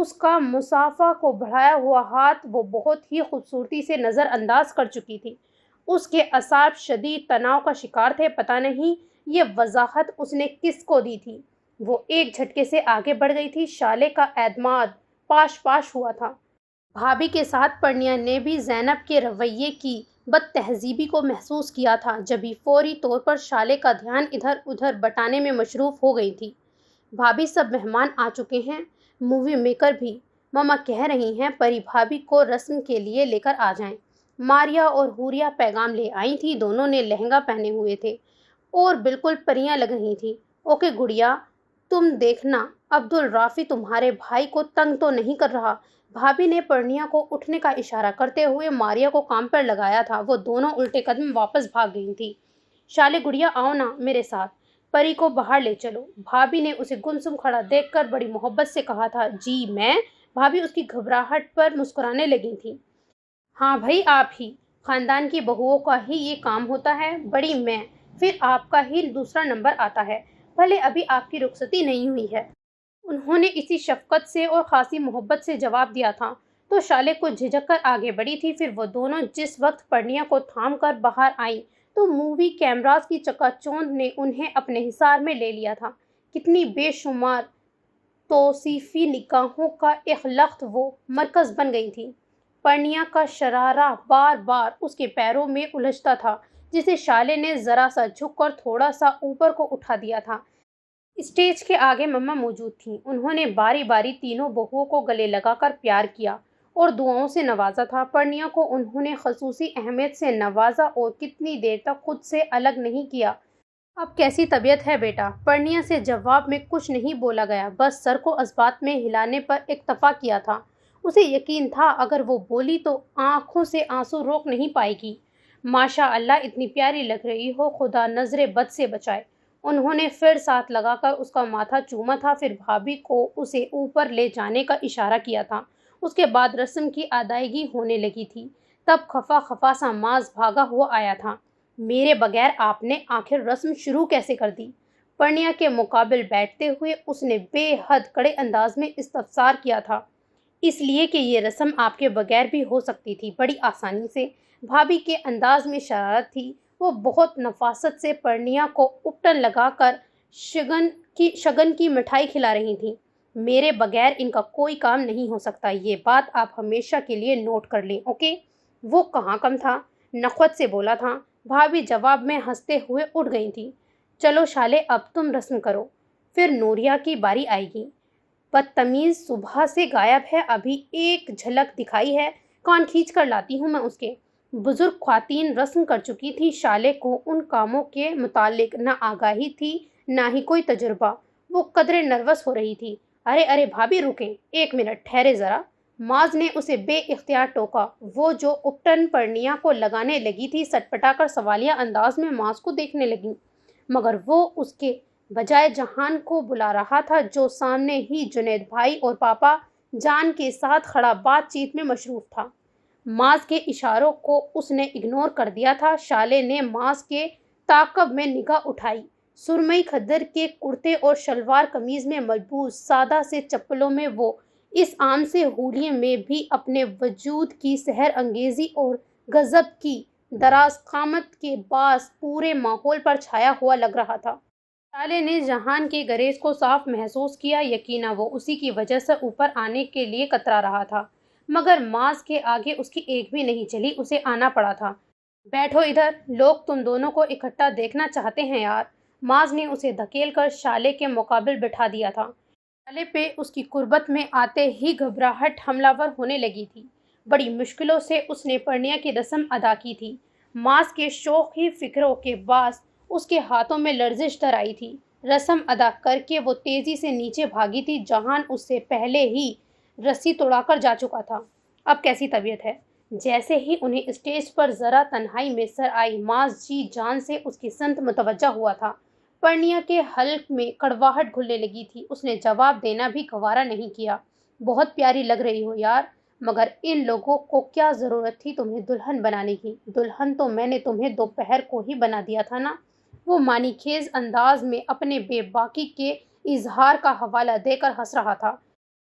اس کا مسافہ کو بڑھایا ہوا ہاتھ وہ بہت ہی خوبصورتی سے نظر انداز کر چکی تھی۔ اس کے اعصاب شدید تناؤ کا شکار تھے۔ پتہ نہیں یہ وضاحت اس نے کس کو دی تھی۔ وہ ایک جھٹکے سے آگے بڑھ گئی تھی۔ شالے کا اعتماد پاش پاش ہوا تھا۔ بھابھی کے ساتھ پرنیا نے بھی زینب کے رویے کی بد تہذیبی کو محسوس کیا تھا، جبھی فوری طور پر شالے کا دھیان ادھر ادھر بٹانے میں مصروف ہو گئی تھی۔ بھابھی سب مہمان آ چکے ہیں، مووی میکر بھی۔ ماما کہہ رہی ہیں پری بھابھی کو رسم کے لیے لے کر آ جائیں۔ ماریا اور حوریہ پیغام لے آئی تھی۔ دونوں نے لہنگا پہنے ہوئے تھے اور بالکل پریاں لگ رہی تھیں۔ اوکے گڑیا، تم دیکھنا عبدالرافی تمہارے بھائی کو تنگ تو نہیں کر رہا۔ بھابھی نے پرنیا کو اٹھنے کا اشارہ کرتے ہوئے ماریا کو کام پر لگایا تھا۔ وہ دونوں الٹے قدم واپس بھاگ گئی تھیں۔ شالے گڑیا آؤ نا میرے ساتھ، پری کو باہر لے چلو۔ بھابھی نے اسے گمسم کھڑا دیکھ کر بڑی محبت سے کہا تھا۔ جی میں۔ بھابھی اس کی گھبراہٹ پر مسکرانے لگی تھی۔ ہاں بھائی آپ ہی، خاندان کی بہوؤں کا ہی یہ کام ہوتا ہے، بڑی میں، پھر آپ کا ہی دوسرا نمبر آتا ہے، بھلے ابھی آپ کی رخصتی نہیں ہوئی ہے۔ انہوں نے اسی شفقت سے اور خاصی محبت سے جواب دیا تھا تو شالے کو جھجک کر آگے بڑھی تھی۔ پھر وہ دونوں جس وقت پرنیا کو تھام کر باہر آئیں تو مووی کیمراز کی چکا چوند نے انہیں اپنے حصار میں لے لیا تھا۔ کتنی بے شمار توصیفی نگاہوں کا ایک لخت وہ مرکز بن گئی تھی۔ پرنیا کا شرارہ بار بار اس کے پیروں میں الجھتا تھا، جسے شالے نے ذرا سا جھک کر تھوڑا سا اوپر کو اٹھا دیا تھا۔ اسٹیج کے آگے مما موجود تھیں۔ انہوں نے باری باری تینوں بہوؤں کو گلے لگا کر پیار کیا اور دعاؤں سے نوازا تھا۔ پرنیا کو انہوں نے خصوصی اہمیت سے نوازا اور کتنی دیر تک خود سے الگ نہیں کیا۔ اب کیسی طبیعت ہے بیٹا؟ پرنیا سے جواب میں کچھ نہیں بولا گیا، بس سر کو اثبات میں ہلانے پر اکتفا کیا تھا۔ اسے یقین تھا اگر وہ بولی تو آنکھوں سے آنسو روک نہیں پائے گی۔ ماشاء اللہ اتنی پیاری لگ رہی ہو، خدا نظر بد سے بچائے۔ انہوں نے پھر ساتھ لگا کر اس کا ماتھا چوما تھا، پھر بھابھی کو اسے اوپر لے جانے کا اشارہ کیا تھا۔ اس کے بعد رسم کی ادائیگی ہونے لگی تھی۔ تب خفا خفا سا معاذ بھاگا ہوا آیا تھا۔ میرے بغیر آپ نے آخر رسم شروع کیسے کر دی؟ پرنیا کے مقابل بیٹھتے ہوئے اس نے بے حد کڑے انداز میں استفسار کیا تھا۔ اس لیے کہ یہ رسم آپ کے بغیر بھی ہو سکتی تھی، بڑی آسانی سے۔ بھابھی کے انداز میں شرارت تھی۔ وہ بہت نفاست سے پرنیا کو اپٹن لگا کر شگن کی مٹھائی کھلا رہی تھیں۔ میرے بغیر ان کا کوئی کام نہیں ہو سکتا، یہ بات آپ ہمیشہ کے لیے نوٹ کر لیں، اوکے؟ وہ کہاں کم تھا، نخوت سے بولا تھا۔ بھابھی جواب میں ہنستے ہوئے اٹھ گئی تھی۔ چلو شالے اب تم رسم کرو، پھر نوریہ کی باری آئے گی۔ بدتمیز صبح سے غائب ہے، ابھی ایک جھلک دکھائی ہے، کان کھینچ کر لاتی ہوں میں اس کے۔ بزرگ خواتین رسم کر چکی تھی۔ شالے کو ان کاموں کے متعلق نہ آگاہی تھی نہ ہی کوئی تجربہ۔ وہ قدرے نروس ہو رہی تھی۔ ارے ارے بھابھی رکیں، ایک منٹ ٹھہرے ذرا۔ معاذ نے اسے بے اختیار ٹوکا۔ وہ جو اپٹن پرنیا کو لگانے لگی تھی سٹپٹا کر سوالیہ انداز میں معاذ کو دیکھنے لگی، مگر وہ اس کے بجائے جہان کو بلا رہا تھا جو سامنے ہی جنید بھائی اور پاپا جان کے ساتھ کھڑا بات چیت میں مصروف تھا۔ معاذ کے اشاروں کو اس نے اگنور کر دیا تھا۔ شالے نے معاذ کے تعاقب میں نگاہ اٹھائی۔ سرمئی کھدر کے کرتے اور شلوار قمیض میں ملبوس سادہ سے چپلوں میں وہ اس عام سے حولیے میں بھی اپنے وجود کی سحر انگیزی اور غضب کی دراز قامت کے باعث پورے ماحول پر چھایا ہوا لگ رہا تھا۔ شالے نے جہان کے گریز کو صاف محسوس کیا۔ یقیناً وہ اسی کی وجہ سے اوپر آنے کے لیے کترا رہا تھا، مگر معاذ کے آگے اس کی ایک بھی نہیں چلی، اسے آنا پڑا تھا۔ بیٹھو ادھر، لوگ تم دونوں کو اکٹھا دیکھنا چاہتے ہیں یار۔ معاذ نے اسے دھکیل کر شالے کے مقابل بٹھا دیا تھا۔ شالے پہ اس کی قربت میں آتے ہی گھبراہٹ حملہ ور ہونے لگی تھی۔ بڑی مشکلوں سے اس نے پرنیا کی رسم ادا کی تھی۔ معاذ کے شوخی فکروں کے باعث اس کے ہاتھوں میں لرزش در آئی تھی۔ رسم ادا کر کے وہ تیزی سے نیچے بھاگی تھی۔ جہان اس سے پہلے ہی رسی توڑا کر جا چکا تھا۔ اب کیسی طبیعت ہے؟ جیسے ہی انہیں اسٹیج پر ذرا تنہائی میسر آئی، معاذ جی جان سے اس کی سمت متوجہ ہوا تھا۔ پرنیا کے حلق میں کڑواہٹ گھلنے لگی تھی۔ اس نے جواب دینا بھی گوارا نہیں کیا۔ بہت پیاری لگ رہی ہو یار، مگر ان لوگوں کو کیا ضرورت تھی تمہیں دلہن بنانے کی؟ دلہن تو میں نے تمہیں دوپہر کو ہی بنا دیا تھا نا۔ وہ معنی خیز انداز میں اپنے بے باکی کے اظہار کا حوالہ دے کر ہنس رہا تھا۔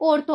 اور تو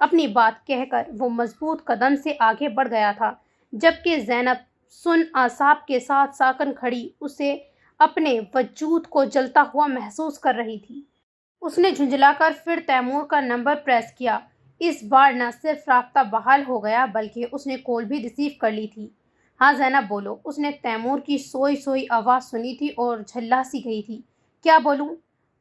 اپنی بات کہہ کر وہ مضبوط قدم سے آگے بڑھ گیا تھا، جبکہ زینب سن اعصاب کے ساتھ ساکن کھڑی اسے اپنے وجود کو جلتا ہوا محسوس کر رہی تھی۔ اس نے جھنجھلا کر پھر تیمور کا نمبر پریس کیا۔ اس بار نہ صرف رابطہ بحال ہو گیا بلکہ اس نے کال بھی ریسیو کر لی تھی۔ ہاں زینب بولو۔ اس نے تیمور کی سوئی سوئی آواز سنی تھی اور جھلا سی گئی تھی۔ کیا بولوں؟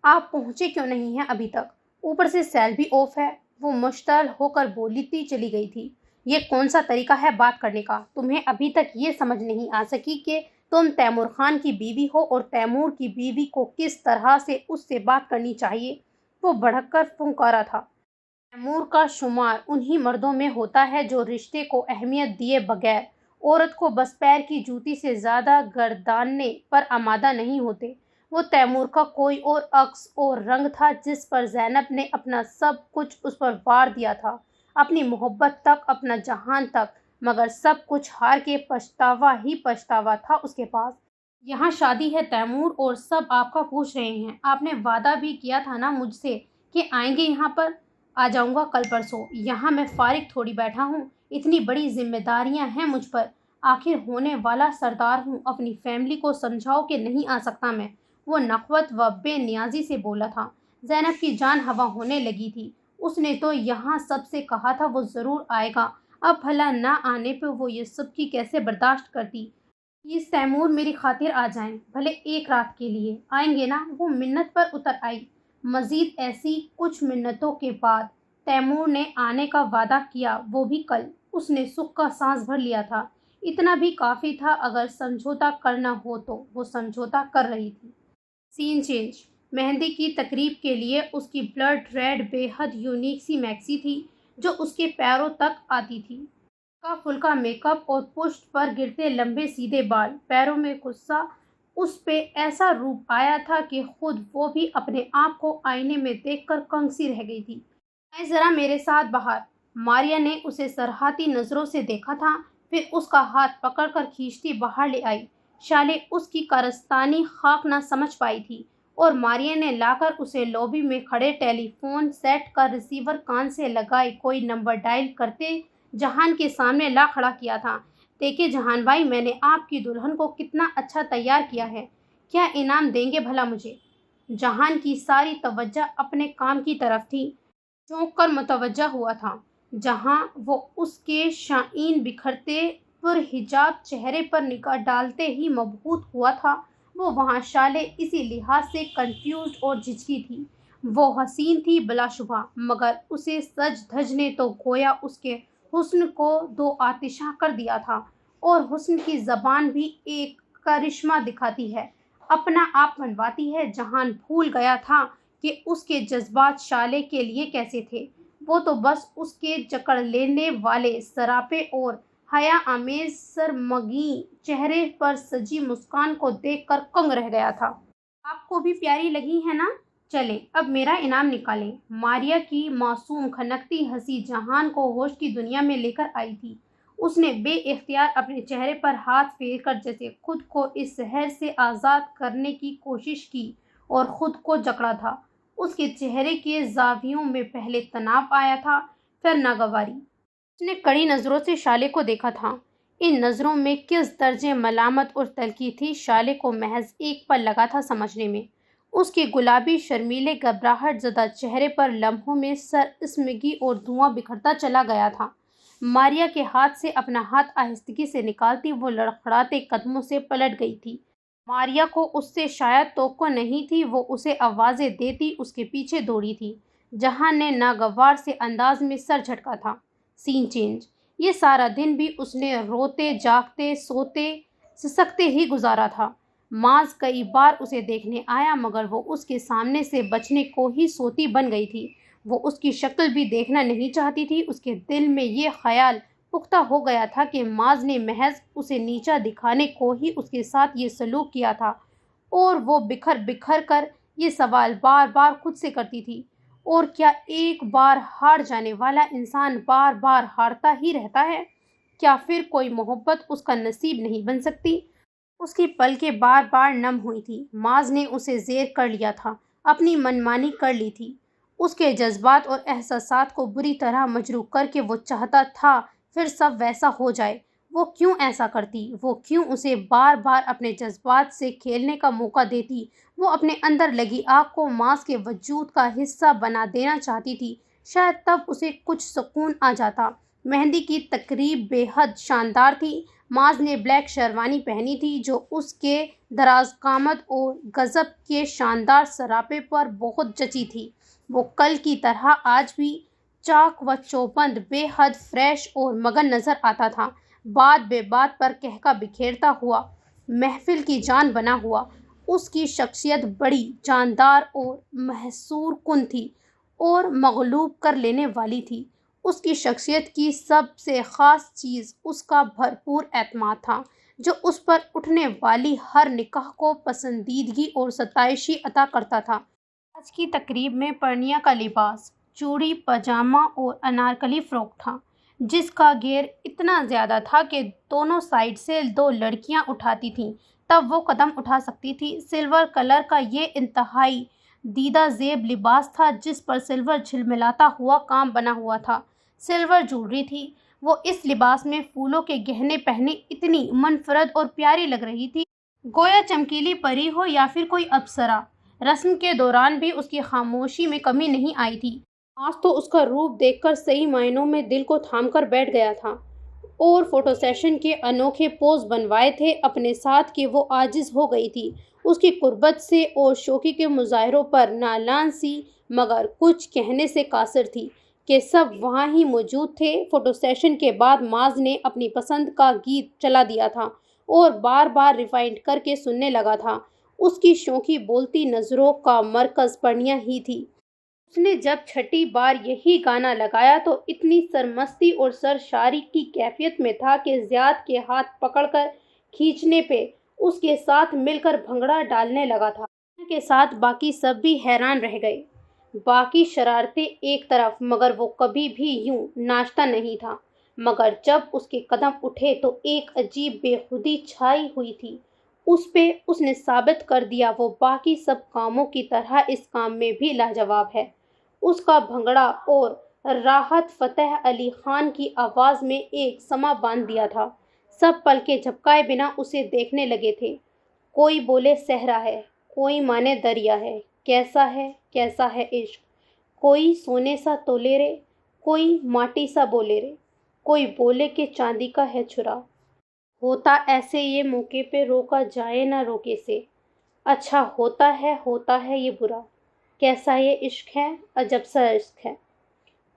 آپ پہنچے کیوں نہیں ہیں ابھی تک؟ اوپر سے سیل بھی آف ہے۔ وہ مشتعل ہو کر بولتی چلی گئی تھی۔ یہ کون سا طریقہ ہے بات کرنے کا؟ تمہیں ابھی تک یہ سمجھ نہیں آ سکی کہ تم تیمور خان کی بیوی ہو اور تیمور کی بیوی کو کس طرح سے اس سے بات کرنی چاہیے؟ وہ بھڑک کر پھنکارا تھا۔ تیمور کا شمار انہی مردوں میں ہوتا ہے جو رشتے کو اہمیت دیے بغیر عورت کو بس پیر کی جوتی سے زیادہ گرداننے پر آمادہ نہیں ہوتے۔ وہ تیمور کا کوئی اور عکس اور رنگ تھا جس پر زینب نے اپنا سب کچھ اس پر وار دیا تھا، اپنی محبت تک، اپنا جہان تک، مگر سب کچھ ہار کے پچھتاوا ہی پچھتاوا تھا اس کے پاس۔ یہاں شادی ہے تیمور اور سب آپ کا پوچھ رہے ہیں۔ آپ نے وعدہ بھی کیا تھا نا مجھ سے کہ آئیں گے یہاں پر؟ آ جاؤں گا کل پرسوں۔ یہاں میں فارغ تھوڑی بیٹھا ہوں، اتنی بڑی ذمہ داریاں ہیں مجھ پر، آخر ہونے والا سردار ہوں۔ اپنی فیملی کو سمجھاؤ کہ نہیں آ سکتا میں، وہ نخوت و بے نیازی سے بولا تھا۔ زینب کی جان ہوا ہونے لگی تھی۔ اس نے تو یہاں سب سے کہا تھا وہ ضرور آئے گا، اب بھلا نہ آنے پہ وہ یہ سب کی کیسے برداشت کرتی؟ پلیز تیمور میری خاطر آ جائیں، بھلے ایک رات کے لیے آئیں گے نا؟ وہ منت پر اتر آئی۔ مزید ایسی کچھ منتوں کے بعد تیمور نے آنے کا وعدہ کیا، وہ بھی کل۔ اس نے سکھ کا سانس بھر لیا تھا۔ اتنا بھی کافی تھا، اگر سمجھوتا کرنا ہو تو وہ سمجھوتا کر رہی تھی۔ سین چینج۔ مہندی کی تقریب کے لیے اس کی بلڈ ریڈ بے حد یونیک سی میکسی تھی جو اس کے پیروں تک آتی تھی۔ ہلکا پھلکا میک اپ اور پشت پر گرتے لمبے سیدھے بال، پیروں میں غصہ، اس پہ ایسا روپ آیا تھا کہ خود وہ بھی اپنے آپ کو آئینے میں دیکھ کر کنگ سی رہ گئی تھی۔ آئے ذرا میرے ساتھ باہر۔ ماریا نے اسے سرہاتی نظروں سے دیکھا تھا، پھر اس کا ہاتھ پکڑ کر کھینچتی باہر لے آئی۔ شالے اس کی کارستانی خاک نہ سمجھ پائی تھی اور ماریا نے لا کر اسے لابی میں کھڑے ٹیلی فون سیٹ کا ریسیور کان سے لگائے کوئی نمبر ڈائل کرتے جہان کے سامنے لا کھڑا کیا تھا۔ دیکھیں جہان بھائی، میں نے آپ کی دلہن کو کتنا اچھا تیار کیا ہے، کیا انعام دیں گے بھلا مجھے؟ جہان کی ساری توجہ اپنے کام کی طرف تھی، چونک کر متوجہ ہوا تھا۔ جہاں وہ اس کے شائن بکھرتے پرحجاب چہرے پر نگاہ ڈالتے ہی مبہوت ہوا تھا، وہ وہاں شالے اسی لحاظ سے کنفیوزڈ اور جھجکی تھی۔ وہ حسین تھی بلا شبہ، مگر اسے سج دھج نے تو گویا اس کے حسن کو دو آتشاں کر دیا تھا، اور حسن کی زبان بھی ایک کرشمہ دکھاتی ہے، اپنا آپ منواتی ہے۔ جہان بھول گیا تھا کہ اس کے جذبات شالے کے لیے کیسے تھے، وہ تو بس اس کے جکڑ لینے والے سراپے اور حیا آمیز سرمگی چہرے پر سجی مسکان کو دیکھ کر کنگ رہ گیا تھا۔ آپ کو بھی پیاری لگی ہے نا؟ چلیں اب میرا انعام نکالیں۔ ماریا کی معصوم کھنکتی ہنسی جہان کو ہوش کی دنیا میں لے کر آئی تھی۔ اس نے بے اختیار اپنے چہرے پر ہاتھ پھیر کر جیسے خود کو اس زہر سے آزاد کرنے کی کوشش کی اور خود کو جکڑا تھا۔ اس کے چہرے کے زاویوں میں پہلے تناؤ آیا تھا، پھر ناگواری۔ اس نے کڑی نظروں سے شالے کو دیکھا تھا۔ ان نظروں میں کس درجے ملامت اور تلخی تھی، شالے کو محض ایک پل لگا تھا سمجھنے میں۔ اس کے گلابی شرمیلے گھبراہٹ زدہ چہرے پر لمحوں میں سر اسمگی اور دھواں بکھرتا چلا گیا تھا۔ ماریا کے ہاتھ سے اپنا ہاتھ آہستگی سے نکالتی وہ لڑکھڑاتے قدموں سے پلٹ گئی تھی۔ ماریا کو اس سے شاید توقع نہیں تھی، وہ اسے آوازیں دیتی اس کے پیچھے دوڑی تھی۔ جہان نے ناگوار سے انداز میں سر جھٹکا تھا۔ سین چینج۔ یہ سارا دن بھی اس نے روتے جاگتے سوتے سسکتے ہی گزارا تھا۔ معاذ کئی بار اسے دیکھنے آیا مگر وہ اس کے سامنے سے بچنے کو ہی سوتی بن گئی تھی۔ وہ اس کی شکل بھی دیکھنا نہیں چاہتی تھی۔ اس کے دل میں یہ خیال پختہ ہو گیا تھا کہ معاذ نے محض اسے نیچا دکھانے کو ہی اس کے ساتھ یہ سلوک کیا تھا، اور وہ بکھر بکھر کر یہ سوال بار بار خود سے کرتی تھی، اور کیا ایک بار ہار جانے والا انسان بار بار ہارتا ہی رہتا ہے؟ کیا پھر کوئی محبت اس کا نصیب نہیں بن سکتی؟ اس کی پلکیں بار بار نم ہوئی تھی۔ معاذ نے اسے زیر کر لیا تھا، اپنی منمانی کر لی تھی۔ اس کے جذبات اور احساسات کو بری طرح مجروح کر کے وہ چاہتا تھا پھر سب ویسا ہو جائے۔ وہ کیوں ایسا کرتی؟ وہ کیوں اسے بار بار اپنے جذبات سے کھیلنے کا موقع دیتی؟ وہ اپنے اندر لگی آگ کو ماس کے وجود کا حصہ بنا دینا چاہتی تھی۔ شاید تب اسے کچھ سکون آ جاتا۔ مہندی کی تقریب بے حد شاندار تھی۔ ماز نے بلیک شیروانی پہنی تھی جو اس کے دراز قامت اور گزب کے شاندار سراپے پر بہت جچی تھی۔ وہ کل کی طرح آج بھی چاک و چوبند بے حد فریش اور مگن نظر آتا تھا، بات بے بات پر کہکا بکھیرتا ہوا، محفل کی جان بنا ہوا۔ اس کی شخصیت بڑی جاندار اور محصور کن تھی اور مغلوب کر لینے والی تھی۔ اس کی شخصیت کی سب سے خاص چیز اس کا بھرپور اعتماد تھا، جو اس پر اٹھنے والی ہر نگاہ کو پسندیدگی اور ستائش عطا کرتا تھا۔ آج کی تقریب میں پرنیا کا لباس چوڑی پاجامہ اور انارکلی فراک تھا، جس کا گھیر اتنا زیادہ تھا کہ دونوں سائڈ سے دو لڑکیاں اٹھاتی تھیں تب وہ قدم اٹھا سکتی تھی۔ سلور کلر کا یہ انتہائی دیدہ زیب لباس تھا جس پر سلور جھلملاتا ہوا کام بنا ہوا تھا، سلور جویلری تھی۔ وہ اس لباس میں پھولوں کے گہنے پہنے اتنی منفرد اور پیاری لگ رہی تھی، گویا چمکیلی پری ہو یا پھر کوئی اپسرا۔ رسم کے دوران بھی اس کی خاموشی میں کمی نہیں آئی تھی۔ آج تو اس کا روپ دیکھ کر صحیح معنوں میں دل کو تھام کر بیٹھ گیا تھا، اور فوٹو سیشن کے انوکھے پوز بنوائے تھے اپنے ساتھ کہ وہ عاجز ہو گئی تھی اس کی قربت سے اور شوخی کے مظاہروں پر نالان سی، مگر کچھ کہنے سے قاصر تھی کہ سب وہاں ہی موجود تھے۔ فوٹو سیشن کے بعد ماز نے اپنی پسند کا گیت چلا دیا تھا اور بار بار ریوائنڈ کر کے سننے لگا تھا۔ اس کی شوخی بولتی نظروں کا مرکز پرنیا ہی تھی۔ اس نے جب چھٹی بار یہی گانا لگایا تو اتنی سرمستی اور سرشاری کی کیفیت میں تھا کہ زیاد کے ہاتھ پکڑ کر کھینچنے پہ اس کے ساتھ مل کر بھنگڑا ڈالنے لگا تھا۔ پرنیا کے ساتھ باقی سب بھی حیران رہ گئے، باقی شرارتیں ایک طرف، مگر وہ کبھی بھی یوں ناچتا نہیں تھا۔ مگر جب اس کے قدم اٹھے تو ایک عجیب بے خودی چھائی ہوئی تھی اس پہ۔ اس نے ثابت کر دیا وہ باقی سب کاموں کی طرح اس کام میں بھی لاجواب ہے۔ اس کا بھنگڑا اور راحت فتح علی خان کی آواز میں ایک سما باندھ دیا تھا۔ سب پلکیں جھپکائے بنا اسے دیکھنے لگے تھے۔ کوئی بولے صحرا ہے، کوئی مانے دریا ہے، کیسا ہے عشق، کوئی سونے سا تولے رے، کوئی ماٹی سا بولے رے، کوئی بولے کہ چاندی کا ہے چھرا، ہوتا ایسے یہ موقع پہ روکا جائے نہ روکے سے، اچھا ہوتا ہے یہ برا، کیسا یہ عشق ہے، عجب سا عشق ہے۔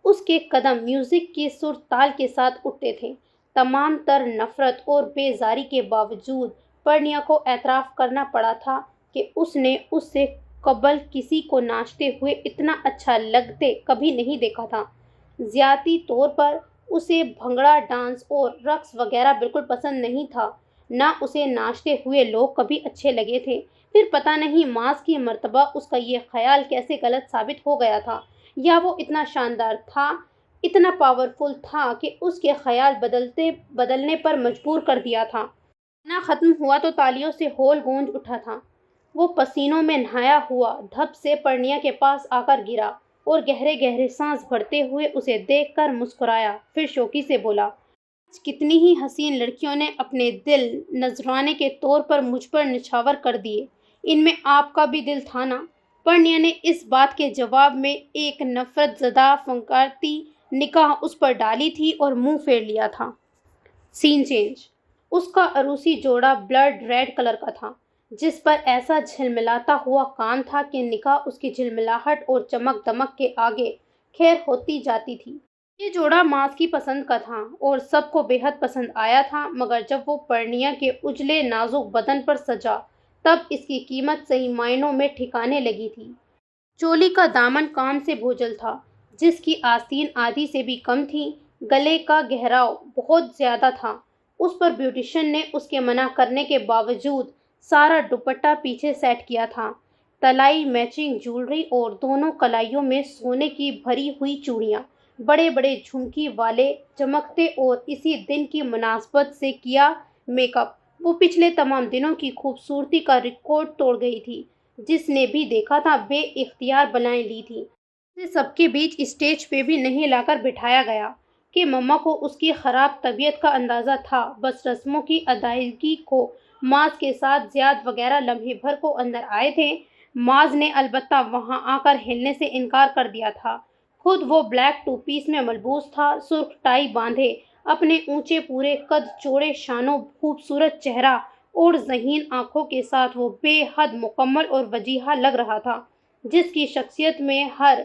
اس کے قدم میوزک کی سر تال کے ساتھ اٹھتے تھے۔ تمام تر نفرت اور بیزاری کے باوجود پرنیا کو اعتراف کرنا پڑا تھا کہ اس نے اس سے قبل کسی کو ناچتے ہوئے اتنا اچھا لگتے کبھی نہیں دیکھا تھا۔ ذاتی طور پر اسے بھنگڑا ڈانس اور رقص وغیرہ بالکل پسند نہیں تھا، نہ اسے ناچتے ہوئے لوگ کبھی اچھے لگے تھے۔ پھر پتہ نہیں ماز کی مرتبہ اس کا یہ خیال کیسے غلط ثابت ہو گیا تھا، یا وہ اتنا شاندار تھا، اتنا پاورفل تھا کہ اس کے خیال بدلنے پر مجبور کر دیا تھا۔ گانا ختم ہوا تو تالیوں سے ہول گونج اٹھا تھا۔ وہ پسینوں میں نہایا ہوا دھپ سے پرنیا کے پاس آ کر گرا اور گہرے گہرے سانس بھرتے ہوئے اسے دیکھ کر مسکرایا، پھر شوخی سے بولا، آج کتنی ہی حسین لڑکیوں نے اپنے دل نذرانے کے طور پر مجھ پر نچھاور کر دیے، ان میں آپ کا بھی دل تھا نا؟ پرنیا نے اس بات کے جواب میں ایک نفرت زدہ فنکارتی نگاہ اس پر ڈالی تھی اور منہ پھیر لیا تھا۔ سین چینج۔ اس کا عروسی جوڑا بلڈ ریڈ کلر کا تھا، جس پر ایسا جھلملاتا ہوا کام تھا کہ نگاہ اس کی جھلملاہٹ اور چمک دمک کے آگے کھیر ہوتی جاتی تھی۔ یہ جوڑا ماز کی پسند کا تھا اور سب کو بے حد پسند آیا تھا، مگر جب وہ پرنیا کے اجلے نازک بدن پر سجا تب اس کی قیمت صحیح معنوں میں ٹھکانے لگی تھی۔ چولی کا دامن کام سے بوجھل تھا، جس کی آستین آدھی سے بھی کم تھی۔ گلے کا گہراؤ بہت زیادہ تھا، اس پر بیوٹیشن نے اس کے منع کرنے کے باوجود سارا دوپٹہ پیچھے سیٹ کیا تھا۔ تلائی میچنگ جویلری اور دونوں کلائیوں میں سونے کی بھری ہوئی چوڑیاں، بڑے بڑے جھمکی والے چمکتے اور اسی دن کی مناسبت سے کیا میک اپ، وہ پچھلے تمام دنوں کی خوبصورتی کا ریکارڈ توڑ گئی تھی۔ جس نے بھی دیکھا تھا بے اختیار بلائیں لی تھی۔ سے سب کے بیچ اسٹیج پہ بھی نہیں لا کر بٹھایا گیا کہ مما کو اس کی خراب طبیعت کا اندازہ تھا، بس رسموں کی ادائیگی کو معاذ کے ساتھ زیاد وغیرہ لمحے بھر کو اندر آئے تھے۔ معاذ نے البتہ وہاں آ کر ہلنے سے انکار کر دیا تھا۔ خود وہ بلیک ٹو پیس میں ملبوس تھا، سرخ ٹائی باندھے، اپنے اونچے پورے قد، چوڑے شانوں، خوبصورت چہرہ اور ذہین آنکھوں کے ساتھ وہ بے حد مکمل اور وجیحہ لگ رہا تھا، جس کی شخصیت میں ہر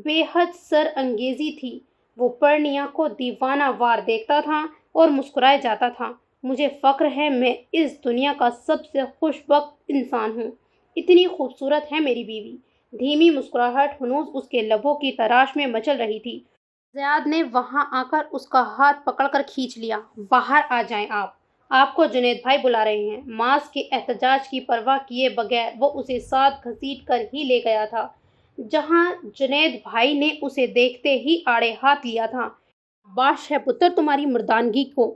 بے حد سر انگیزی تھی۔ وہ پرنیا کو دیوانہ وار دیکھتا تھا اور مسکرائے جاتا تھا۔ مجھے فخر ہے میں اس دنیا کا سب سے خوش بخت انسان ہوں، اتنی خوبصورت ہے میری بیوی۔ دھیمی مسکراہٹ ہنوز اس کے لبوں کی تراش میں مچل رہی تھی۔ زیاد نے وہاں آ کر اس کا ہاتھ پکڑ کر کھینچ لیا۔ باہر آ جائیں آپ کو جنید بھائی بلا رہے ہیں۔ معاذ کے احتجاج کی پرواہ کیے بغیر وہ اسے ساتھ گھسیٹ کر ہی لے گیا تھا جہاں جنید بھائی نے اسے دیکھتے ہی آڑے ہاتھ لیا تھا۔ باش ہے پتر تمہاری مردانگی کو،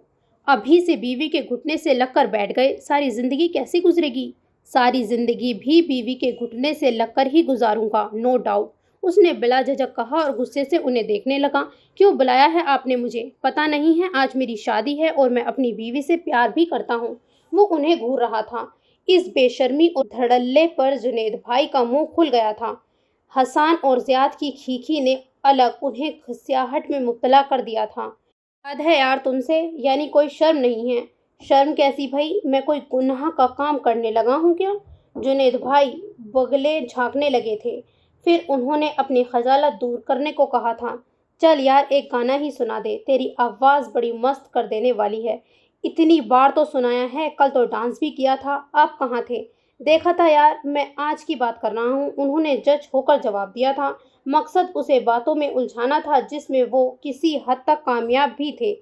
ابھی سے بیوی کے گھٹنے سے لگ کر بیٹھ گئے، ساری زندگی کیسے گزرے گی؟ ساری زندگی بھی بیوی کے گھٹنے سے لگ کر ہی گزاروں گا، نو ڈاؤٹ، اس نے بلا جھجک کہا اور غصے سے انہیں دیکھنے لگا۔ کیوں بلایا ہے آپ نے مجھے؟ پتہ نہیں ہے آج میری شادی ہے اور میں اپنی بیوی سے پیار بھی کرتا ہوں۔ وہ انہیں گھور رہا تھا۔ اس بے شرمی اور دھڑلے پر جنید بھائی کا منہ کھل گیا تھا۔ حسان اور زیاد کی کھیکھی نے الگ انہیں گھسیاہٹ میں مبتلا کر دیا تھا۔ یاد ہے یار تم سے، یعنی کوئی شرم نہیں ہے؟ شرم کیسی بھائی؟ میں کوئی گناہ کا کام کرنے لگا ہوں کیا؟ جنید بھائی بغلے جھانکنے لگے تھے، پھر انہوں نے اپنی خجالت دور کرنے کو کہا تھا۔ چل یار ایک گانا ہی سنا دے، تیری آواز بڑی مست کر دینے والی ہے۔ اتنی بار تو سنایا ہے، کل تو ڈانس بھی کیا تھا، آپ کہاں تھے؟ دیکھا تھا یار، میں آج کی بات کر رہا ہوں، انہوں نے جج ہو کر جواب دیا تھا۔ مقصد اسے باتوں میں الجھانا تھا جس میں وہ کسی حد تک کامیاب بھی تھے۔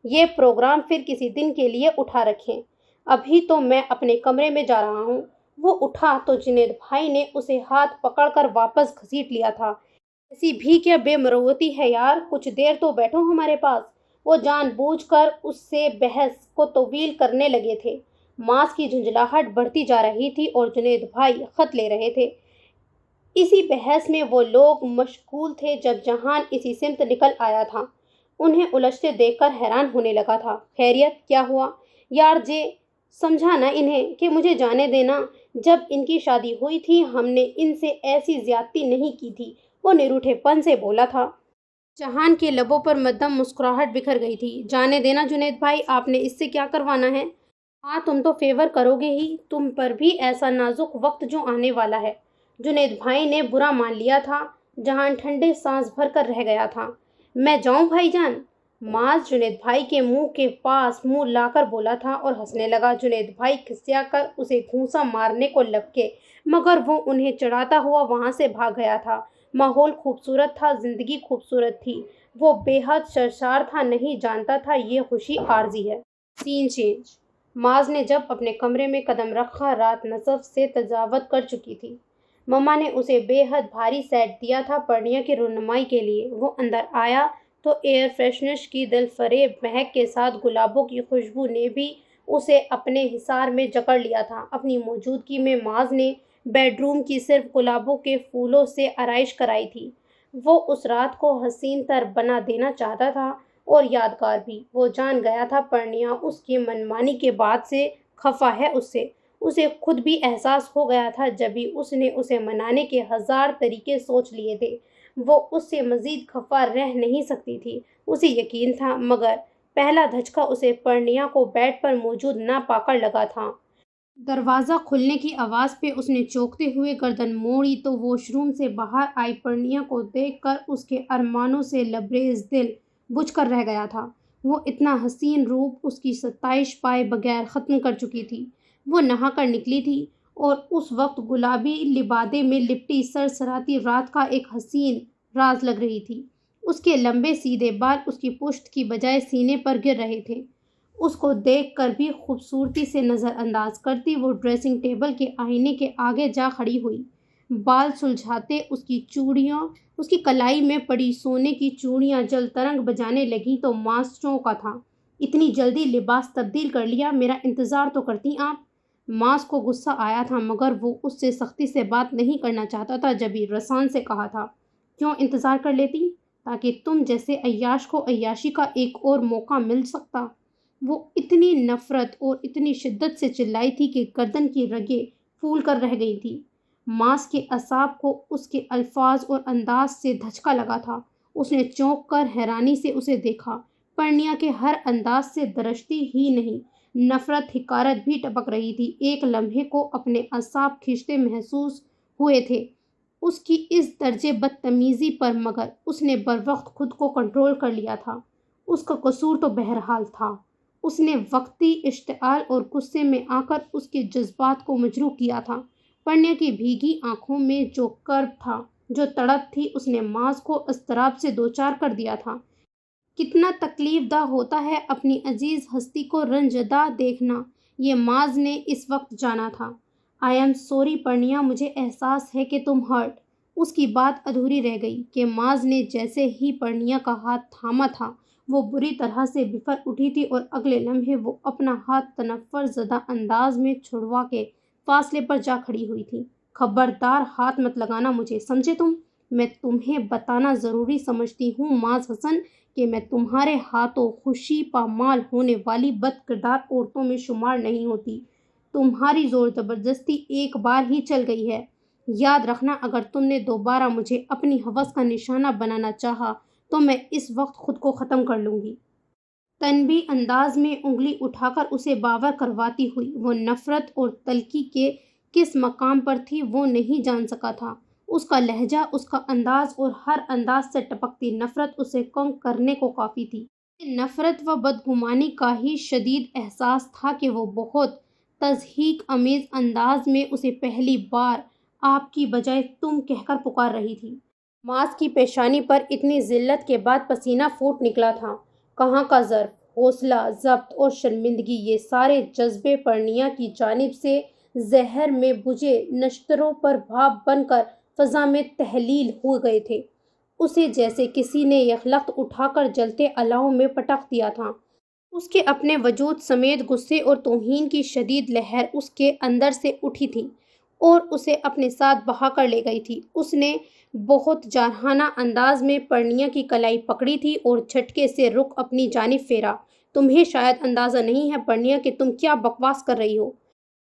یہ پروگرام پھر کسی دن کے لیے اٹھا رکھیں، ابھی تو میں اپنے کمرے میں جا رہا ہوں۔ وہ اٹھا تو جنید بھائی نے اسے ہاتھ پکڑ کر واپس گھسیٹ لیا تھا۔ ایسی بھی کیا بے مروتی ہے یار، کچھ دیر تو بیٹھو ہمارے پاس۔ وہ جان بوجھ کر اس سے بحث کو طویل کرنے لگے تھے۔ معاذ کی جھنجھلاہٹ بڑھتی جا رہی تھی اور جنید بھائی خط لے رہے تھے۔ اسی بحث میں وہ لوگ مشغول تھے جب جہان اسی سمت نکل آیا تھا۔ انہیں الجھتے دیکھ کر حیران ہونے لگا تھا۔ خیریت کیا ہوا یار جے؟ سمجھانا انہیں کہ مجھے جانے دینا، جب ان کی شادی ہوئی تھی ہم نے ان سے ایسی زیادتی نہیں کی تھی، وہ نروٹھے پن سے بولا تھا۔ جہان کے لبوں پر مدھم مسکراہٹ بکھر گئی تھی۔ جانے دینا جنید بھائی، آپ نے اس سے کیا کروانا ہے؟ ہاں تم تو فیور کرو گے ہی، تم پر بھی ایسا نازک وقت جو آنے والا ہے۔ جنید بھائی نے برا مان لیا تھا۔ جہان ٹھنڈے سانس بھر کر رہ گیا تھا۔ میں جاؤں بھائی جان؟ معاذ جنید بھائی کے منہ کے پاس منہ لا کر بولا تھا اور ہنسنے لگا۔ جنید بھائی کھسیا کر اسے گھونسا مارنے کو لپکے، مگر وہ انہیں چڑھاتا ہوا وہاں سے بھاگ گیا تھا۔ ماحول خوبصورت تھا، زندگی خوبصورت تھی، وہ بے حد سرشار تھا، نہیں جانتا تھا یہ خوشی عارضی ہے۔ سین چینج۔ معاذ نے جب اپنے کمرے میں قدم رکھا رات نصف سے تجاوز کر چکی تھی۔ مما نے اسے بے حد بھاری سیٹ دیا تھا پرنیا کی رونمائی کے لیے۔ وہ اندر آیا تو ایئر فریشنر کی دل فریب مہک کے ساتھ گلابوں کی خوشبو نے بھی اسے اپنے حصار میں جکڑ لیا تھا۔ اپنی موجودگی میں معاذ نے بیڈ روم کی صرف گلابوں کے پھولوں سے آرائش کرائی تھی۔ وہ اس رات کو حسین تر بنا دینا چاہتا تھا اور یادگار بھی۔ وہ جان گیا تھا پرنیا اس کی منمانی کے بعد سے خفا ہے اس سے۔ اسے خود بھی احساس ہو گیا تھا جبھی اس نے اسے منانے کے ہزار طریقے سوچ لیے تھے، وہ اس سے مزید خفا رہ نہیں سکتی تھی۔ اسے یقین تھا، مگر پہلا دھچکا اسے پرنیا کو بیڈ پر موجود نہ پا کر لگا تھا۔ دروازہ کھلنے کی آواز پہ اس نے چونکتے ہوئے گردن موڑی تو واش روم سے باہر آئی پرنیا کو دیکھ کر اس کے ارمانوں سے لبریز دل بجھ کر رہ گیا تھا۔ وہ اتنا حسین روپ اس کی ستائش پائے بغیر ختم کر چکی تھی۔ وہ نہا کر نکلی تھی اور اس وقت گلابی لبادے میں لپٹی سرسراتی رات کا ایک حسین راز لگ رہی تھی۔ اس کے لمبے سیدھے بال اس کی پشت کی بجائے سینے پر گر رہے تھے۔ اس کو دیکھ کر بھی خوبصورتی سے نظر انداز کرتی وہ ڈریسنگ ٹیبل کے آئینے کے آگے جا کھڑی ہوئی۔ بال سلجھاتے اس کی کلائی میں پڑی سونے کی چوڑیاں جل ترنگ بجانے لگیں تو معاذ چونکا تھا۔ اتنی جلدی لباس تبدیل کر لیا، میرا انتظار تو کرتی آپ۔ معاذ کو غصہ آیا تھا مگر وہ اس سے سختی سے بات نہیں کرنا چاہتا تھا جبھی رسان سے کہا تھا، کیوں انتظار کر لیتی؟ تاکہ تم جیسے عیاش کو عیاشی کا ایک اور موقع مل سکتا۔ وہ اتنی نفرت اور اتنی شدت سے چلائی تھی کہ گردن کی رگیں پھول کر رہ گئی تھی۔ ماس کے اعصاب کو اس کے الفاظ اور انداز سے دھچکا لگا تھا۔ اس نے چونک کر حیرانی سے اسے دیکھا۔ پرنیا کے ہر انداز سے درشتی ہی نہیں، نفرت حقارت بھی ٹپک رہی تھی۔ ایک لمحے کو اپنے اعصاب کھنچتے محسوس ہوئے تھے اس کی اس درجے بدتمیزی پر، مگر اس نے بروقت خود کو کنٹرول کر لیا تھا۔ اس کا قصور تو بہرحال تھا۔ اس نے وقتی اشتعال اور غصے میں آ کر اس کے جذبات کو مجروح کیا تھا۔ پرنیا کی بھیگی آنکھوں میں جو کرب تھا، جو تڑپ تھی، اس نے ماس کو اضطراب سے دوچار کر دیا تھا۔ کتنا تکلیف دہ ہوتا ہے اپنی عزیز ہستی کو رنجدہ دیکھنا، یہ ماز نے اس وقت جانا تھا۔ آئی ایم سوری پرنیا، مجھے احساس ہے کہ تم ہرٹ۔ اس کی بات ادھوری رہ گئی کہ ماز نے جیسے ہی پرنیا کا ہاتھ تھاما تھا، وہ بری طرح سے بفر اٹھی تھی اور اگلے لمحے وہ اپنا ہاتھ تنفر زدہ انداز میں چھڑوا کے فاصلے پر جا کھڑی ہوئی تھی۔ خبردار ہاتھ مت لگانا مجھے، سمجھے تم؟ میں تمہیں بتانا ضروری سمجھتی ہوں ماز حسن کہ میں تمہارے ہاتھوں خوشی پامال ہونے والی بد کردار عورتوں میں شمار نہیں ہوتی۔ تمہاری زور زبردستی ایک بار ہی چل گئی ہے۔ یاد رکھنا، اگر تم نے دوبارہ مجھے اپنی ہوس کا نشانہ بنانا چاہا تو میں اس وقت خود کو ختم کر لوں گی۔ تنبیہ انداز میں انگلی اٹھا کر اسے باور کرواتی ہوئی، وہ نفرت اور تلخی کے کس مقام پر تھی وہ نہیں جان سکا تھا۔ اس کا لہجہ، اس کا انداز اور ہر انداز سے ٹپکتی نفرت اسے کنگ کرنے کو کافی تھی۔ نفرت و بدگمانی کا ہی شدید احساس تھا کہ وہ بہت تضحیک آمیز انداز میں اسے پہلی بار آپ کی بجائے تم کہہ کر پکار رہی تھی۔ ماس کی پیشانی پر اتنی ذلت کے بعد پسینہ پھوٹ نکلا تھا۔ کہاں کا ظرف، حوصلہ ضبط اور شرمندگی، یہ سارے جذبے پرنیا کی جانب سے زہر میں بجھے نشتروں پر بھاپ بن کر فضا میں تحلیل ہو گئے تھے۔ اسے جیسے کسی نے یخلخت اٹھا کر جلتے الاؤں میں پٹک دیا تھا۔ اس کے اپنے وجود سمیت غصے اور توہین کی شدید لہر اس کے اندر سے اٹھی تھی اور اسے اپنے ساتھ بہا کر لے گئی تھی۔ اس نے بہت جارحانہ انداز میں پرنیا کی کلائی پکڑی تھی اور جھٹکے سے رخ اپنی جانب پھیرا۔ تمہیں شاید اندازہ نہیں ہے پرنیا کہ تم کیا بکواس کر رہی ہو۔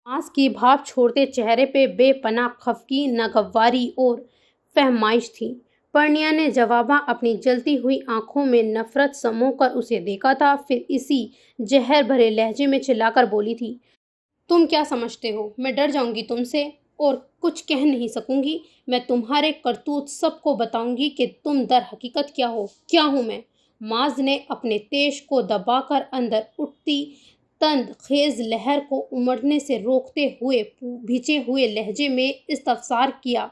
ماس کی بھاپ چھوڑتے چہرے پہ بے پناہ خفگی، ناگواری اور فہمائش تھی۔ پرنیا نے جواباً اپنی جلتی ہوئی آنکھوں میں نفرت سمو کر اسے دیکھا تھا، پھر اسی زہر بھرے لہجے میں چلا کر بولی تھی، تم کیا سمجھتے ہو میں ڈر جاؤں گی تم سے اور کچھ کہہ نہیں سکوں گی؟ میں تمہارے کرتوت سب کو بتاؤں گی کہ تم در حقیقت کیا ہو، کیا ہوں میں۔ ماز نے اپنے تیش کو دبا کر اندر اٹھتی تند خیز لہر کو امڑنے سے روکتے ہوئے بھیجے ہوئے لہجے میں استفسار کیا۔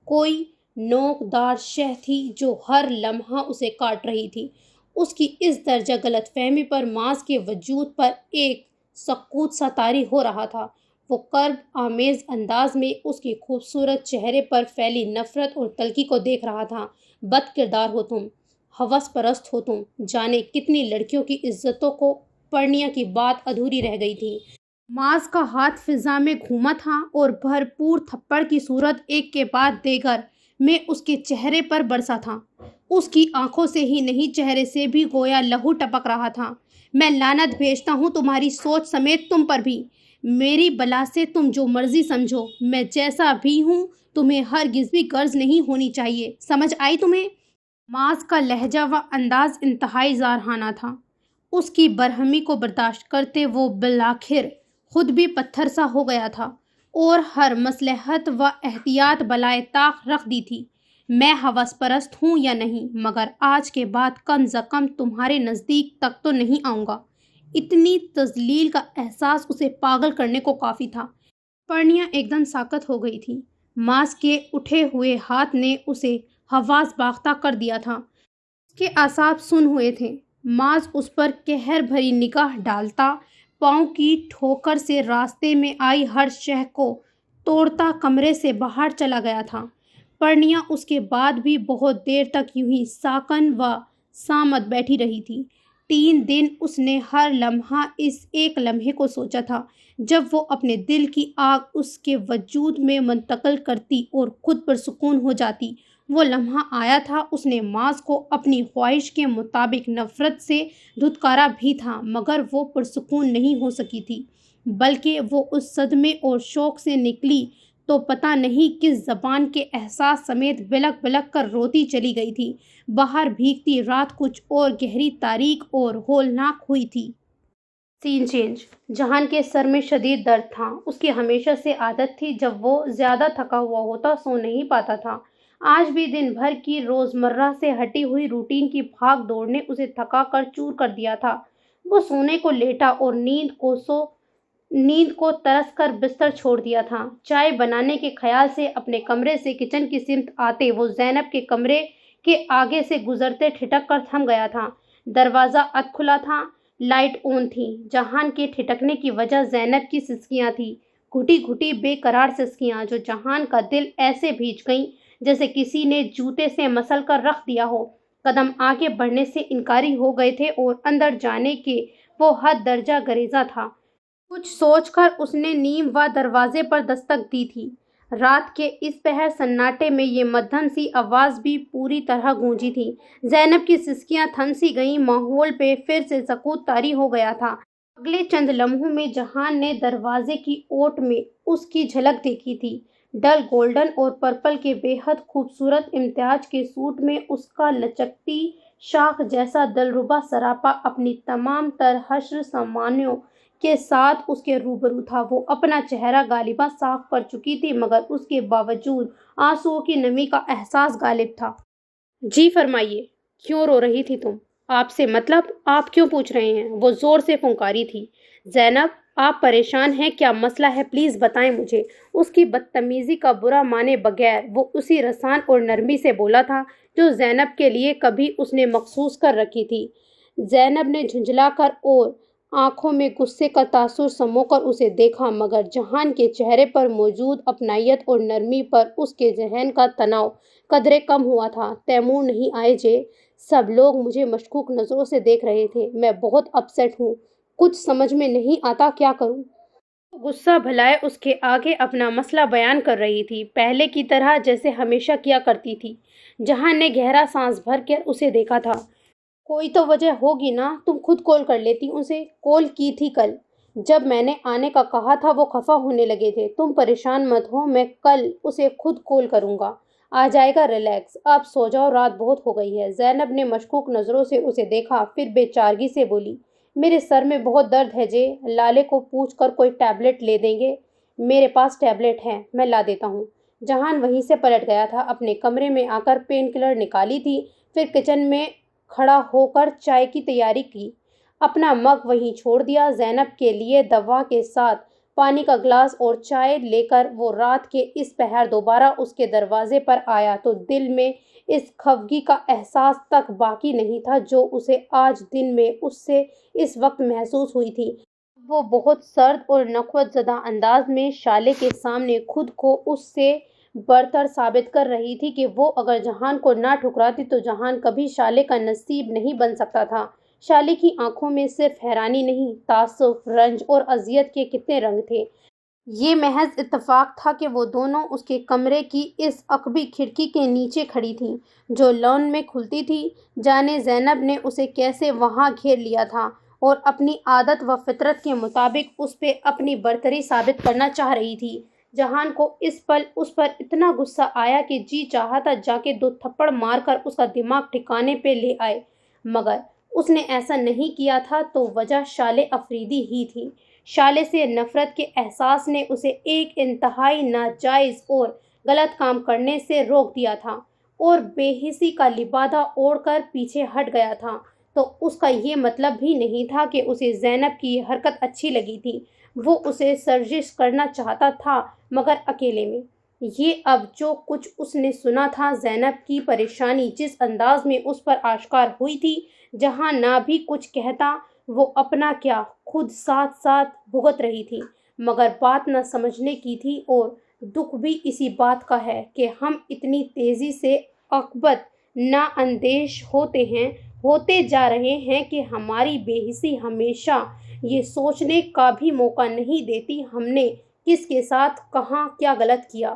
کوئی نوک دار شہ تھی جو ہر لمحہ اسے کاٹ رہی تھی۔ اس کی اس درجہ غلط فہمی پر ماز کے وجود پر ایک سکوت سا طاری ہو رہا تھا۔ وہ کرب آمیز انداز میں اس کے خوبصورت چہرے پر پھیلی نفرت اور تلخی کو دیکھ رہا تھا۔ بد کردار ہو تم، ہوس پرست ہو تم، جانے کتنی لڑکیوں کی عزتوں کو۔ پرنیا کی بات ادھوری رہ گئی تھی۔ ماز کا ہاتھ فضا میں گھوما تھا اور بھرپور تھپڑ کی صورت ایک کے بعد دیگر میں اس کے چہرے پر برسا تھا۔ اس کی آنکھوں سے ہی نہیں، چہرے سے بھی گویا لہو ٹپک رہا تھا۔ میں لعنت بھیجتا ہوں تمہاری سوچ سمیت تم پر بھی۔ میری بلا سے تم جو مرضی سمجھو، میں جیسا بھی ہوں تمہیں ہرگز بھی غرض نہیں ہونی چاہیے، سمجھ آئی تمہیں؟ ماز کا لہجہ و انداز انتہائی جارحانہ تھا۔ اس کی برہمی کو برداشت کرتے وہ بالآخر خود بھی پتھر سا ہو گیا تھا اور ہر مصلحت و احتیاط بالائے طاق رکھ دی تھی۔ میں ہوس پرست ہوں یا نہیں، مگر آج کے بعد کم از کم تمہارے نزدیک تک تو نہیں آؤں گا۔ اتنی تذلیل کا احساس اسے پاگل کرنے کو کافی تھا۔ پرنیا ایک دم ساکت ہو گئی تھی۔ ماس کے اٹھے ہوئے ہاتھ نے اسے حواس باختہ کر دیا تھا۔ اس کے اعصاب سن ہوئے تھے۔ ماز اس پر قہر بھری نگاہ ڈالتا، پاؤں کی ٹھوکر سے راستے میں آئی ہر شے کو توڑتا کمرے سے باہر چلا گیا تھا۔ پرنیا اس کے بعد بھی بہت دیر تک یوں ہی ساکن و صامت بیٹھی رہی تھی۔ 3 دن اس نے ہر لمحہ اس ایک لمحے کو سوچا تھا جب وہ اپنے دل کی آگ اس کے وجود میں منتقل کرتی اور خود پرسکون ہو جاتی۔ وہ لمحہ آیا تھا، اس نے ماس کو اپنی خواہش کے مطابق نفرت سے دھتکارا بھی تھا، مگر وہ پرسکون نہیں ہو سکی تھی، بلکہ وہ اس صدمے اور شوق سے نکلی تو پتہ نہیں کس زبان کے احساس سمیت بلک بلک کر روتی چلی گئی تھی۔ باہر بھیگتی رات کچھ اور گہری، تاریک اور ہولناک ہوئی تھی۔ سین چینج۔ جہان کے سر میں شدید درد تھا۔ اس کی ہمیشہ سے عادت تھی جب وہ زیادہ تھکا ہوا ہوتا سو نہیں پاتا تھا۔ آج بھی دن بھر کی روزمرہ سے ہٹی ہوئی روٹین کی بھاگ دوڑ نے اسے تھکا کر چور کر دیا تھا۔ وہ سونے کو لیٹا اور نیند کو ترس کر بستر چھوڑ دیا تھا۔ چائے بنانے کے خیال سے اپنے کمرے سے کچن کی سمت آتے وہ زینب کے کمرے کے آگے سے گزرتے ٹھٹک کر تھم گیا تھا۔ دروازہ ادھ کھلا تھا، لائٹ آن تھی۔ جہان کے ٹھٹکنے کی وجہ زینب کی سسکیاں تھیں، گھٹی گھٹی بے قرار سسکیاں جو جہان کا دل ایسے بھیج گئیں جیسے کسی نے جوتے سے مسل کر رکھ دیا ہو۔ قدم آگے بڑھنے سے انکاری ہو گئے تھے اور اندر جانے کے وہ حد درجہ گریزاں تھا۔ کچھ سوچ کر اس نے نیم و دروازے پر دستک دی تھی۔ رات کے اس پہر سناٹے میں یہ مدھم سی آواز بھی پوری طرح گونجی تھی۔ زینب کی سسکیاں تھم سی گئیں، ماحول پہ پھر سے سکوت طاری ہو گیا تھا۔ اگلے چند لمحوں میں جہان نے دروازے کی اوٹ میں اس کی جھلک دیکھی تھی۔ ڈل گولڈن اور پرپل کے بے حد خوبصورت امتزاج کے سوٹ میں اس کا لچکتی شاخ جیسا دلربا سراپا اپنی تمام تر حشر سامانیوں کے ساتھ اس کے روبرو تھا۔ وہ اپنا چہرہ غالباً صاف کر چکی تھی، مگر اس کے باوجود آنسوؤں کی نمی کا احساس غالب تھا۔ جی فرمائیے، کیوں رو رہی تھی تم؟ آپ سے مطلب؟ آپ کیوں پوچھ رہے ہیں؟ وہ زور سے پھنکاری تھی۔ زینب، آپ پریشان ہیں؟ کیا مسئلہ ہے؟ پلیز بتائیں مجھے۔ اس کی بدتمیزی کا برا مانے بغیر وہ اسی رسان اور نرمی سے بولا تھا جو زینب کے لیے کبھی اس نے مخصوص کر رکھی تھی۔ زینب نے جھنجھلا کر اور آنکھوں میں غصے کا تاثر سمو کر اسے دیکھا، مگر جہان کے چہرے پر موجود اپنائیت اور نرمی پر اس کے ذہن کا تناؤ قدرے کم ہوا تھا۔ تیمور نہیں آئے جے؟ سب لوگ مجھے مشکوک نظروں سے دیکھ رہے تھے۔ میں بہت اپسیٹ ہوں، کچھ سمجھ میں نہیں آتا کیا کروں۔ غصہ بھلائے اس کے آگے اپنا مسئلہ بیان کر رہی تھی، پہلے کی طرح جیسے ہمیشہ کیا کرتی تھی۔ جہان نے گہرا سانس بھر کر اسے دیکھا تھا۔ کوئی تو وجہ ہوگی نا، تم خود کال کر لیتی اسے۔ کال کی تھی کل، جب میں نے آنے کا کہا تھا وہ خفا ہونے لگے تھے۔ تم پریشان مت ہو، میں کل اسے خود کال کروں گا، آ جائے گا۔ ریلیکس، اب سو جاؤ، رات بہت ہو گئی ہے۔ زینب نے مشکوک نظروں سے اسے دیکھا، پھر بے چارگی سے بولی، میرے سر میں بہت درد ہے جے، لالے کو پوچھ کر کوئی ٹیبلٹ لے دیں گے؟ میرے پاس ٹیبلٹ ہے، میں لا دیتا ہوں۔ جہان وہیں سے پلٹ گیا تھا، اپنے کمرے میں آ کر پین کلر نکالی تھی، پھر کچن میں کھڑا ہو کر چائے کی تیاری کی۔ اپنا مگ وہیں چھوڑ دیا۔ زینب کے لیے دوا کے ساتھ پانی کا گلاس اور چائے لے کر وہ رات کے اس پہر دوبارہ اس کے دروازے پر آیا تو دل میں اس خفگی کا احساس تک باقی نہیں تھا جو اسے آج دن میں اس سے اس وقت محسوس ہوئی تھی۔ وہ بہت سرد اور نخوت زدہ انداز میں شالے کے سامنے خود کو اس سے برتر ثابت کر رہی تھی کہ وہ اگر جہان کو نہ ٹھکراتی تو جہان کبھی شالے کا نصیب نہیں بن سکتا تھا۔ شالے کی آنکھوں میں صرف حیرانی نہیں، تعصب، رنج اور اذیت کے کتنے رنگ تھے۔ یہ محض اتفاق تھا کہ وہ دونوں اس کے کمرے کی اس عقبی کھڑکی کے نیچے کھڑی تھیں جو لان میں کھلتی تھی۔ جانے زینب نے اسے کیسے وہاں گھیر لیا تھا اور اپنی عادت و فطرت کے مطابق اس پہ اپنی برتری ثابت کرنا چاہ رہی تھی۔ جہان کو اس پل اس پر اتنا غصہ آیا کہ جی چاہا تھا جا کے 2 تھپڑ مار کر اس کا دماغ ٹھکانے پہ لے آئے، مگر اس نے ایسا نہیں کیا تھا تو وجہ شالے افریدی ہی تھی۔ شالے سے نفرت کے احساس نے اسے ایک انتہائی ناجائز اور غلط کام کرنے سے روک دیا تھا اور بے حسی کا لبادہ اوڑھ کر پیچھے ہٹ گیا تھا۔ تو اس کا یہ مطلب بھی نہیں تھا کہ اسے زینب کی یہ حرکت اچھی لگی تھی۔ وہ اسے سرزش کرنا چاہتا تھا، مگر اکیلے میں۔ یہ اب جو کچھ اس نے سنا تھا، زینب کی پریشانی جس انداز میں اس پر آشکار ہوئی تھی، جہاں نہ بھی کچھ کہتا وہ اپنا کیا خود ساتھ ساتھ بھگت رہی تھی، مگر بات نہ سمجھنے کی تھی۔ اور دکھ بھی اسی بات کا ہے کہ ہم اتنی تیزی سے عاقبت نا اندیش ہوتے جا رہے ہیں کہ ہماری بے حسی ہمیشہ یہ سوچنے کا بھی موقع نہیں دیتی ہم نے کس کے ساتھ کہاں کیا غلط کیا۔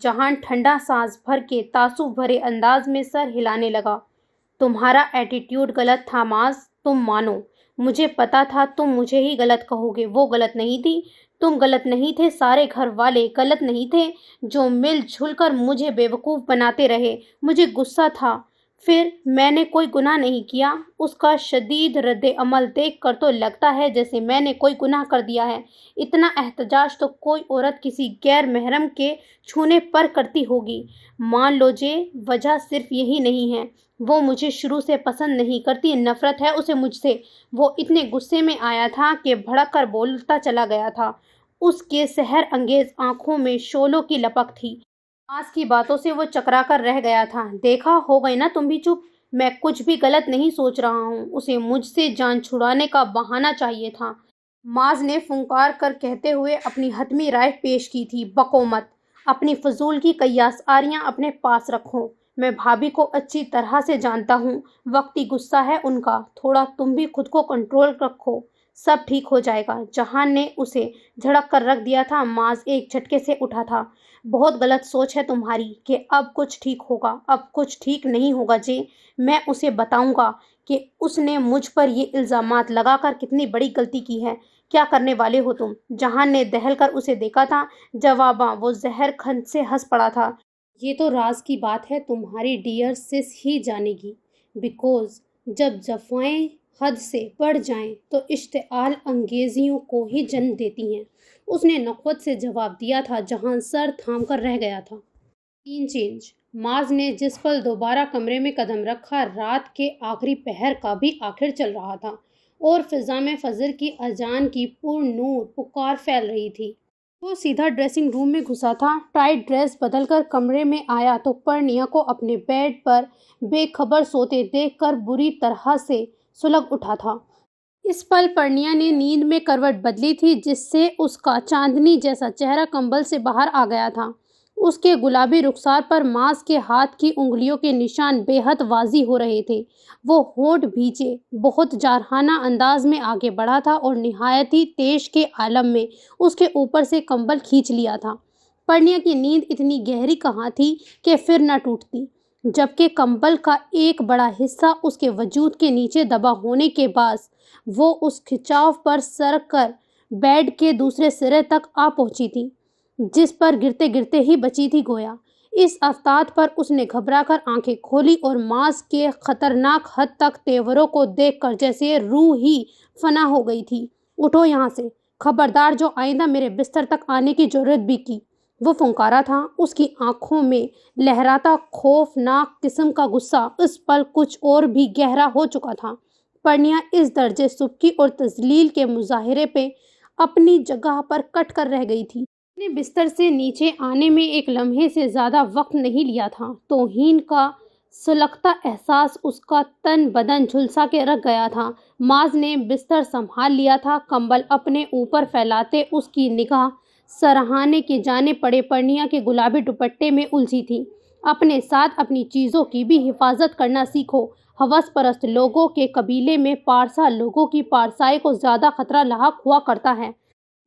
جہان ٹھنڈا سانس بھر کے تعصب بھرے انداز میں سر ہلانے لگا۔ تمہارا ایٹیٹیوڈ غلط تھا معاذ، تم مانو۔ مجھے پتا تھا تم مجھے ہی غلط کہو گے۔ وہ غلط نہیں تھی، تم غلط نہیں تھے، سارے گھر والے غلط نہیں تھے جو مل جھل کر مجھے بیوقوف بناتے رہے۔ مجھے غصہ تھا، پھر میں نے کوئی گناہ نہیں کیا۔ اس کا شدید رد عمل دیکھ کر تو لگتا ہے جیسے میں نے کوئی گناہ کر دیا ہے۔ اتنا احتجاج تو کوئی عورت کسی غیر محرم کے چھونے پر کرتی ہوگی۔ مان لو جے، وجہ صرف یہی نہیں ہے۔ وہ مجھے شروع سے پسند نہیں کرتی، نفرت ہے اسے مجھ سے۔ وہ اتنے غصے میں آیا تھا کہ بھڑک کر بولتا چلا گیا تھا۔ اس کے سحر انگیز آنکھوں میں شعلوں کی لپک تھی۔ معاذ کی باتوں سے وہ چکرا کر رہ گیا تھا۔ دیکھا، ہو گئی نا تم بھی چپ؟ میں کچھ بھی غلط نہیں سوچ رہا ہوں۔ اسے مجھ سے جان چھڑانے کا بہانہ چاہیے تھا، معاذ نے پھنکار کر کہتے ہوئے اپنی حتمی رائے پیش کی تھی۔ بکو مت، اپنی فضول کی قیاس آریاں اپنے پاس رکھو۔ میں بھابھی کو اچھی طرح سے جانتا ہوں، وقتی غصہ ہے ان کا۔ تھوڑا تم بھی خود کو کنٹرول رکھو، سب ٹھیک ہو جائے گا۔ جہان نے اسے جھڑک کر رکھ دیا تھا۔ معاذ ایک جھٹکے سے اٹھا تھا۔ بہت غلط سوچ ہے تمہاری کہ اب کچھ ٹھیک ہوگا۔ اب کچھ ٹھیک نہیں ہوگا جے۔ میں اسے بتاؤں گا کہ اس نے مجھ پر یہ الزامات لگا کر کتنی بڑی غلطی کی ہے۔ کیا کرنے والے ہو تم؟ جہان نے دہل کر اسے دیکھا تھا۔ جواباً وہ زہر کھند سے ہنس پڑا تھا۔ یہ تو راز کی بات ہے، تمہاری ڈیئر سس ہی جانے گی۔ بیکوز جب جفائیں حد سے بڑھ جائیں تو اشتعال انگیزیوں کو ہی جنم دیتی ہیں، اس نے نخوت سے جواب دیا تھا۔ جہان سر تھام کر رہ گیا تھا۔ سین چینج۔ معاذ نے جس پل دوبارہ کمرے میں قدم رکھا، رات کے آخری پہر کا بھی آخر چل رہا تھا اور فضا میں فجر کی اذان کی پر نور پکار پھیل رہی تھی۔ وہ سیدھا ڈریسنگ روم میں گھسا تھا۔ ٹائٹ ڈریس بدل کر کمرے میں آیا تو پرنیا کو اپنے بیڈ پر بے خبر سوتے دیکھ کر بری طرح سے سلگ اٹھا تھا۔ اس پل پرنیا نے نیند میں کروٹ بدلی تھی، جس سے اس کا چاندنی جیسا چہرہ کمبل سے باہر آ گیا تھا۔ اس کے گلابی رخسار پر معاذ کے ہاتھ کی انگلیوں کے نشان بے حد واضح ہو رہے تھے۔ وہ ہونٹ بھینچے بہت جارحانہ انداز میں آگے بڑھا تھا اور نہایت ہی تیش کے عالم میں اس کے اوپر سے کمبل کھینچ لیا تھا۔ پرنیا کی نیند اتنی گہری کہاں تھی کہ پھر نہ ٹوٹتی، جبکہ کمبل کا ایک بڑا حصہ اس کے وجود کے نیچے دبا ہونے کے باعث وہ اس کھچاو پر سرک کر بیڈ کے دوسرے سرے تک آ پہنچی تھی، جس پر گرتے گرتے ہی بچی تھی گویا۔ اس افتاد پر اس نے گھبرا کر آنکھیں کھولی اور معاذ کے خطرناک حد تک تیوروں کو دیکھ کر جیسے روح ہی فنا ہو گئی تھی۔ اٹھو یہاں سے، خبردار جو آئندہ میرے بستر تک آنے کی جرات بھی کی۔ وہ پھنکارا تھا۔ اس کی آنکھوں میں لہراتا خوفناک قسم کا غصہ اس پل کچھ اور بھی گہرا ہو چکا تھا۔ پرنیا اس درجے سبکی اور تذلیل کے مظاہرے پہ اپنی جگہ پر کٹ کر رہ گئی تھی۔ اپنے بستر سے نیچے آنے میں ایک لمحے سے زیادہ وقت نہیں لیا تھا۔ توہین کا سلگتا احساس اس کا تن بدن جھلسا کے رکھ گیا تھا۔ معاذ نے بستر سنبھال لیا تھا، کمبل اپنے اوپر پھیلاتے اس کی نگاہ سرہانے کے جانے پڑے پرنیا کے گلابی دوپٹے میں الجھی تھی۔ اپنے ساتھ اپنی چیزوں کی بھی حفاظت کرنا سیکھو۔ ہوس پرست لوگوں کے قبیلے میں پارسا لوگوں کی پارسائی کو زیادہ خطرہ لاحق ہوا کرتا ہے۔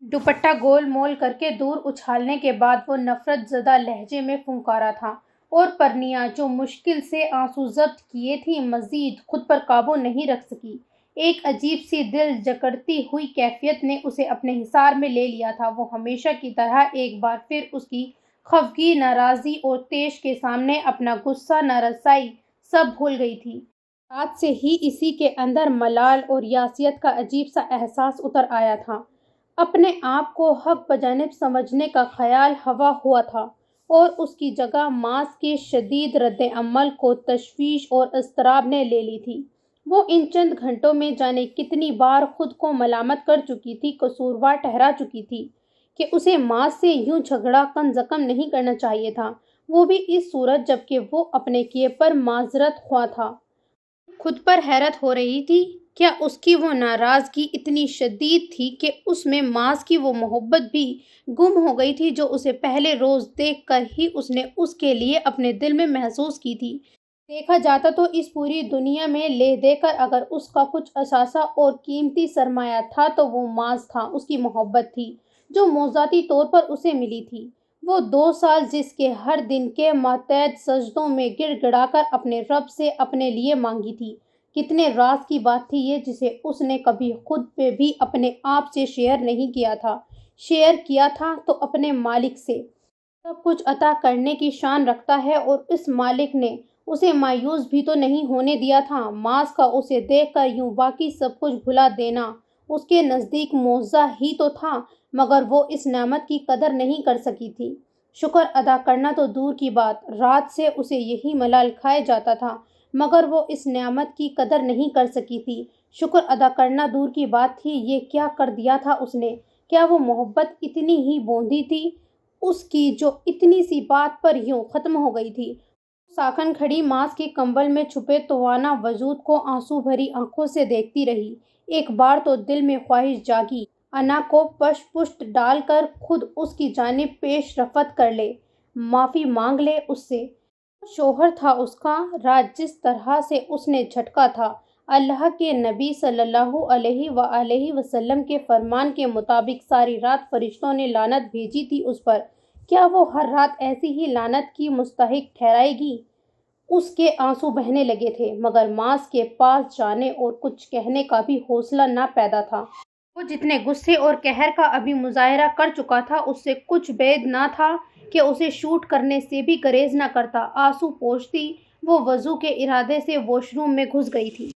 دوپٹہ گول مول کر کے دور اچھالنے کے بعد وہ نفرت زدہ لہجے میں پھنکارا تھا، اور پرنیا جو مشکل سے آنسو ضبط کیے تھی مزید خود پر قابو نہیں رکھ سکی۔ ایک عجیب سی دل جکڑتی ہوئی کیفیت نے اسے اپنے حصار میں لے لیا تھا۔ وہ ہمیشہ کی طرح ایک بار پھر اس کی خفگی، ناراضی اور طیش کے سامنے اپنا غصہ، نارسائی سب بھول گئی تھی۔ رات سے ہی اسی کے اندر ملال اور یاسیت کا عجیب سا احساس اتر آیا تھا۔ اپنے آپ کو حق بجانب سمجھنے کا خیال ہوا ہوا تھا اور اس کی جگہ معاذ کے شدید رد عمل کو تشویش اور اضطراب نے لے لی تھی۔ وہ ان چند گھنٹوں میں جانے کتنی بار خود کو ملامت کر چکی تھی، قصوروار ٹھہرا چکی تھی کہ اسے معاذ سے یوں جھگڑا کم زکم نہیں کرنا چاہیے تھا، وہ بھی اس صورت جبکہ وہ اپنے کیے پر معذرت خواہ تھا۔ خود پر حیرت ہو رہی تھی، کیا اس کی وہ ناراضگی اتنی شدید تھی کہ اس میں معاذ کی وہ محبت بھی گم ہو گئی تھی جو اسے پہلے روز دیکھ کر ہی اس نے اس کے لیے اپنے دل میں محسوس کی تھی۔ دیکھا جاتا تو اس پوری دنیا میں لے دے کر اگر اس کا کچھ اثاثہ اور قیمتی سرمایہ تھا تو وہ معاذ تھا، اس کی محبت تھی۔ جو موضوعاتی طور پر اسے ملی تھی۔ وہ 2 سال جس کے ہر دن کے ماتحت سجدوں میں گڑ گڑا کر اپنے رب سے اپنے لیے مانگی تھی۔ کتنے راز کی بات تھی یہ، جسے اس نے کبھی خود پہ بھی اپنے آپ سے شیئر نہیں کیا تھا۔ شیئر کیا تھا تو اپنے مالک سے۔ سب کچھ عطا کرنے کی شان رکھتا ہے اور اس مالک نے اسے مایوس بھی تو نہیں ہونے دیا تھا۔ ماس کا اسے دیکھ کر یوں باقی سب کچھ بھلا دینا اس کے نزدیک معجزہ ہی تو تھا، مگر وہ اس نعمت کی قدر نہیں کر سکی تھی۔ شکر ادا کرنا تو دور کی بات، رات سے اسے یہی ملال کھائے جاتا تھا، مگر وہ اس نعمت کی قدر نہیں کر سکی تھی۔ شکر ادا کرنا دور کی بات تھی، یہ کیا کر دیا تھا اس نے؟ کیا وہ محبت اتنی ہی بوندھی تھی اس کی جو اتنی سی بات پر یوں ختم ہو گئی تھی؟ ساکن کھڑی ماس کے کمبل میں چھپے توانا وجود کو آنسو بھری آنکھوں سے دیکھتی رہی۔ ایک بار تو دل میں خواہش جاگی انا کو پشت ڈال کر خود اس کی جانب پیش رفت کر لے، معافی مانگ لے اس سے۔ شوہر تھا اس کا، رات جس طرح سے اس نے جھٹکا تھا، اللہ کے نبی صلی اللہ علیہ وآلہ وسلم کے فرمان کے مطابق ساری رات فرشتوں نے لعنت بھیجی تھی اس پر۔ کیا وہ ہر رات ایسی ہی لعنت کی مستحق ٹھہرائے گی؟ اس کے آنسو بہنے لگے تھے، مگر ماس کے پاس جانے اور کچھ کہنے کا بھی حوصلہ نہ پیدا تھا۔ وہ جتنے غصے اور قہر کا ابھی مظاہرہ کر چکا تھا، اس سے کچھ بعید نہ تھا کہ اسے شوٹ کرنے سے بھی گریز نہ کرتا۔ آنسو پوچھتی وہ وضو کے ارادے سے واش روم میں گھس گئی تھی۔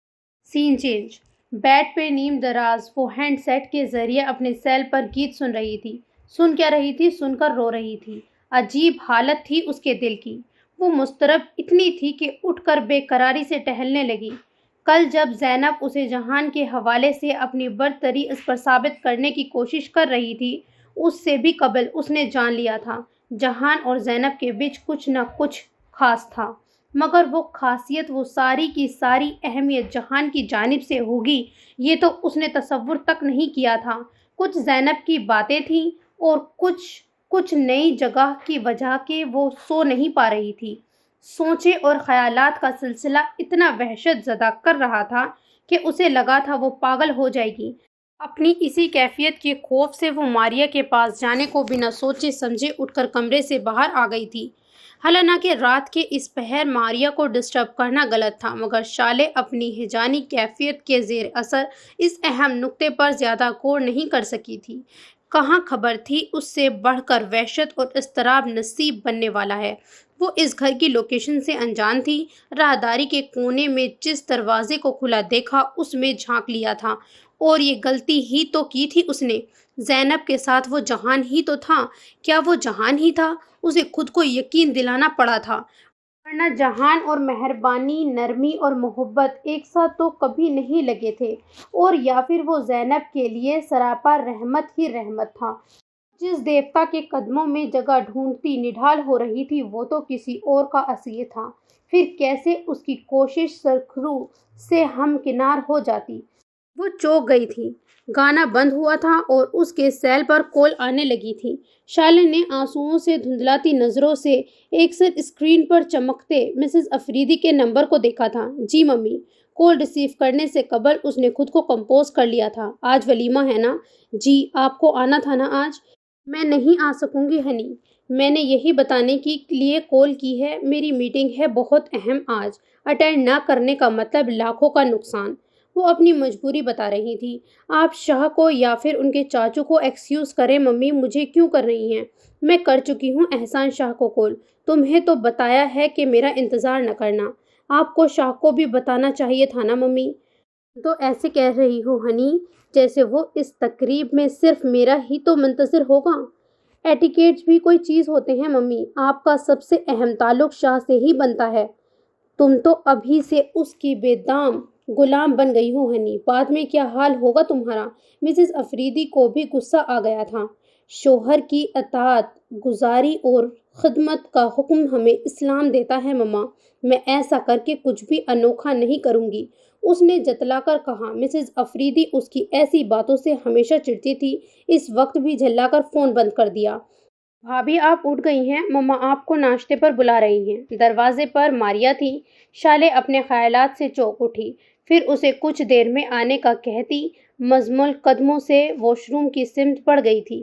سین چینج۔ بیڈ پہ نیم دراز وہ ہینڈ سیٹ کے ذریعے اپنے سیل پر گیت سن رہی تھی۔ سن کیا رہی تھی؟ سن کر رو رہی تھی۔ عجیب حالت تھی اس کے دل کی۔ وہ مضطرب اتنی تھی کہ اٹھ کر بے قراری سے ٹہلنے لگی۔ کل جب زینب اسے جہان کے حوالے سے اپنی برتری اس پر ثابت کرنے کی کوشش کر رہی تھی، اس سے بھی قبل اس نے جان لیا تھا جہان اور زینب کے بیچ کچھ نہ کچھ خاص تھا، مگر وہ خاصیت، وہ ساری کی ساری اہمیت جہان کی جانب سے ہوگی، یہ تو اس نے تصور تک نہیں کیا تھا۔ کچھ زینب کی باتیں تھیں اور کچھ نئی جگہ کی وجہ کہ وہ سو نہیں پا رہی تھی۔ سوچیں اور خیالات کا سلسلہ اتنا وحشت زدہ کر رہا تھا کہ اسے لگا تھا وہ پاگل ہو جائے گی۔ اپنی اسی کیفیت کے خوف سے وہ ماریا کے پاس جانے کو بنا سوچے سمجھے اٹھ کر کمرے سے باہر آ گئی تھی۔ حالانکہ رات کے اس پہر ماریا کو ڈسٹرب کرنا غلط تھا، مگر شالے اپنی ہیجانی کیفیت کے زیر اثر اس اہم نکتے پر زیادہ غور نہیں کر سکی تھی۔ کہاں خبر تھی اس سے بڑھ کر وحشت اور اضطراب نصیب بننے والا ہے۔ وہ اس گھر کی لوکیشن سے انجان تھی۔ راہداری کے کونے میں جس دروازے کو کھلا دیکھا اس میں جھانک لیا تھا، اور یہ غلطی ہی تو کی تھی اس نے۔ زینب کے ساتھ وہ جہان ہی تو تھا۔ کیا وہ جہان ہی تھا؟ اسے خود کو یقین دلانا پڑا تھا، ورنہ جہان اور مہربانی، نرمی اور محبت ایک ساتھ تو کبھی نہیں لگے تھے، اور یا پھر وہ زینب کے لیے سراپا رحمت ہی رحمت تھا۔ جس دیوتا کے قدموں میں جگہ ڈھونڈتی نڈھال ہو رہی تھی، وہ تو کسی اور کا اسیر تھا۔ پھر کیسے اس کی کوشش سرخرو سے ہمکنار ہو جاتی؟ وہ چونک گئی تھی۔ گانا بند ہوا تھا اور اس کے سیل پر کال آنے لگی تھی۔ شالے نے آنسوؤں سے دھندلاتی نظروں سے ایک سر اسکرین پر چمکتے مسز افریدی کے نمبر کو دیکھا تھا۔ جی ممی۔ کال ریسیو کرنے سے قبل اس نے خود کو کمپوز کر لیا تھا۔ آج ولیمہ ہے نا؟ جی، آپ کو آنا تھا نا آج؟ میں نہیں آ سکوں گی ہنی، میں نے یہی بتانے کے لیے کال کی ہے، میری میٹنگ ہے بہت اہم آج، اٹینڈ نہ کرنے کا مطلب لاکھوں کا نقصان۔ وہ اپنی مجبوری بتا رہی تھی۔ آپ شاہ کو یا پھر ان کے چاچو کو ایکسکیوز کریں ممی، مجھے کیوں کر رہی ہیں؟ میں کر چکی ہوں احسان شاہ کو کال، تمہیں تو بتایا ہے کہ میرا انتظار نہ کرنا۔ آپ کو شاہ کو بھی بتانا چاہیے تھا نا ممی۔ تو ایسے کہہ رہی ہو ہنی جیسے وہ اس تقریب میں صرف میرا ہی تو منتظر ہوگا۔ ایٹیکیٹس بھی کوئی چیز ہوتے ہیں ممی، آپ کا سب سے اہم تعلق شاہ سے ہی بنتا ہے۔ تم تو ابھی سے اس کی بے دام غلام بن گئی ہو ہنی، بعد میں کیا حال ہوگا تمہارا؟ مسز افریدی کو بھی غصہ آ گیا تھا۔ شوہر کی اطاعت گزاری اور خدمت کا حکم ہمیں اسلام دیتا ہے مما، میں ایسا کر کے کچھ بھی انوکھا نہیں کروں گی، اس نے جتلا کر کہا۔ مسز افریدی اس کی ایسی باتوں سے ہمیشہ چڑھتی تھی، اس وقت بھی جھلا کر فون بند کر دیا۔ بھابھی آپ اٹھ گئی ہیں، مما آپ کو ناشتے پر بلا رہی ہیں۔ دروازے پر ماریا تھی۔ شالے اپنے خیالات سے چونک اٹھی، پھر اسے کچھ دیر میں آنے کا کہتی مزمل قدموں سے واش روم کی سمت بڑھ گئی تھی۔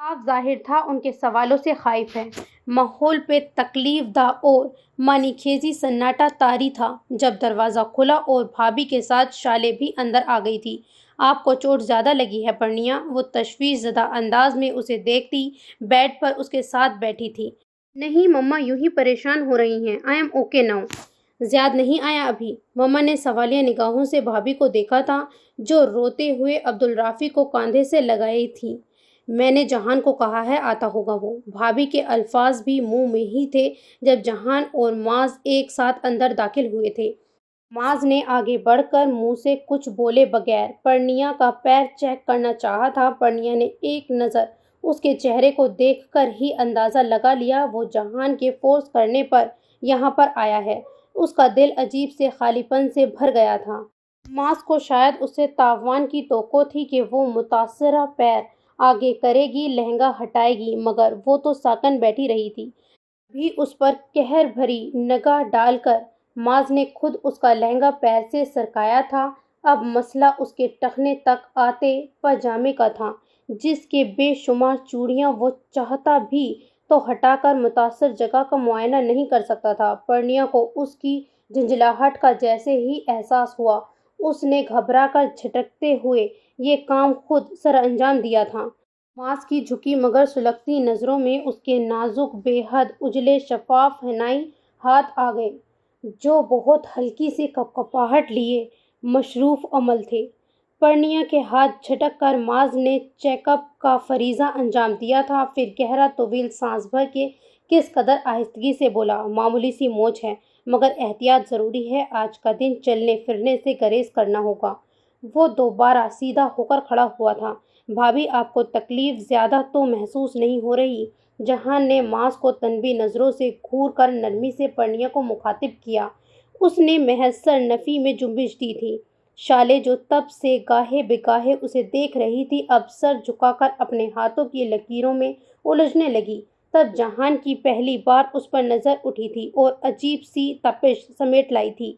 آپ ظاہر تھا ان کے سوالوں سے خائف ہے۔ ماحول پہ تکلیف دہ اور معنی خیزی سناٹا طاری تھا جب دروازہ کھلا اور بھابھی کے ساتھ شالے بھی اندر آ گئی تھی۔ آپ کو چوٹ زیادہ لگی ہے پرنیا؟ وہ تشویش زدہ انداز میں اسے دیکھتی بیڈ پر اس کے ساتھ بیٹھی تھی۔ نہیں مما، یوں ہی پریشان ہو رہی ہیں۔ I am okay now. زیاد نہیں آیا ابھی؟ مما نے سوالیہ نگاہوں سے بھابھی کو دیکھا تھا جو روتے ہوئے عبدالرافی کو کاندھے سے لگائی تھی۔ میں نے جہان کو کہا ہے آتا ہوگا وہ۔ بھابھی کے الفاظ بھی منہ میں ہی تھے جب جہان اور معاذ ایک ساتھ اندر داخل ہوئے تھے۔ معاذ نے آگے بڑھ کر منہ سے کچھ بولے بغیر پرنیا کا پیر چیک کرنا چاہا تھا۔ پرنیا نے ایک نظر اس کے چہرے کو دیکھ کر ہی اندازہ لگا لیا وہ جہان کے فورس کرنے پر یہاں پر آیا ہے۔ اس کا دل عجیب سے خالی پن سے بھر گیا تھا۔ معاذ کو شاید اس سے تاوان کی توقع تھی کہ وہ متاثرہ پیر آگے کرے گی، لہنگا ہٹائے گی، مگر وہ تو ساکن بیٹھی رہی تھی۔ بھی اس پر قہر بھری نگاہ ڈال کر معاذ نے خود اس کا لہنگا پیر سے سرکایا تھا۔ اب مسئلہ اس کے ٹخنے تک آتے پاجامے کا تھا جس کے بے شمار چوڑیاں وہ چاہتا بھی تو ہٹا کر متاثر جگہ کا معائنہ نہیں کر سکتا تھا۔ پرنیا کو اس کی جھنجھلاہٹ کا جیسے ہی احساس ہوا، اس نے گھبرا کر جھٹکتے ہوئے یہ کام خود سر انجام دیا تھا۔ معاذ کی جھکی مگر سلگتی نظروں میں اس کے نازک بے حد اجلے شفاف حنائی ہاتھ آ گئے جو بہت ہلکی سی کپکپاہٹ لیے مشروف عمل تھے۔ پرنیا کے ہاتھ جھٹک کر معاذ نے چیک اپ کا فریضہ انجام دیا تھا، پھر گہرا طویل سانس بھر کے کس قدر آہستگی سے بولا، معمولی سی موچ ہے مگر احتیاط ضروری ہے، آج کا دن چلنے پھرنے سے گریز کرنا ہوگا۔ وہ دوبارہ سیدھا ہو کر کھڑا ہوا تھا۔ بھابھی آپ کو تکلیف زیادہ تو محسوس نہیں ہو رہی؟ جہان نے معاذ کو تنبیہ نظروں سے گھور کر نرمی سے پرنیا کو مخاطب کیا۔ اس نے محض سر نفی میں جنبش دی تھی۔ شالے جو تب سے گاہے بگاہے اسے دیکھ رہی تھی اب سر جھکا کر اپنے ہاتھوں کی لکیروں میں الجھنے لگی۔ تب جہان کی پہلی بار اس پر نظر اٹھی تھی اور عجیب سی تپش سمیٹ لائی تھی۔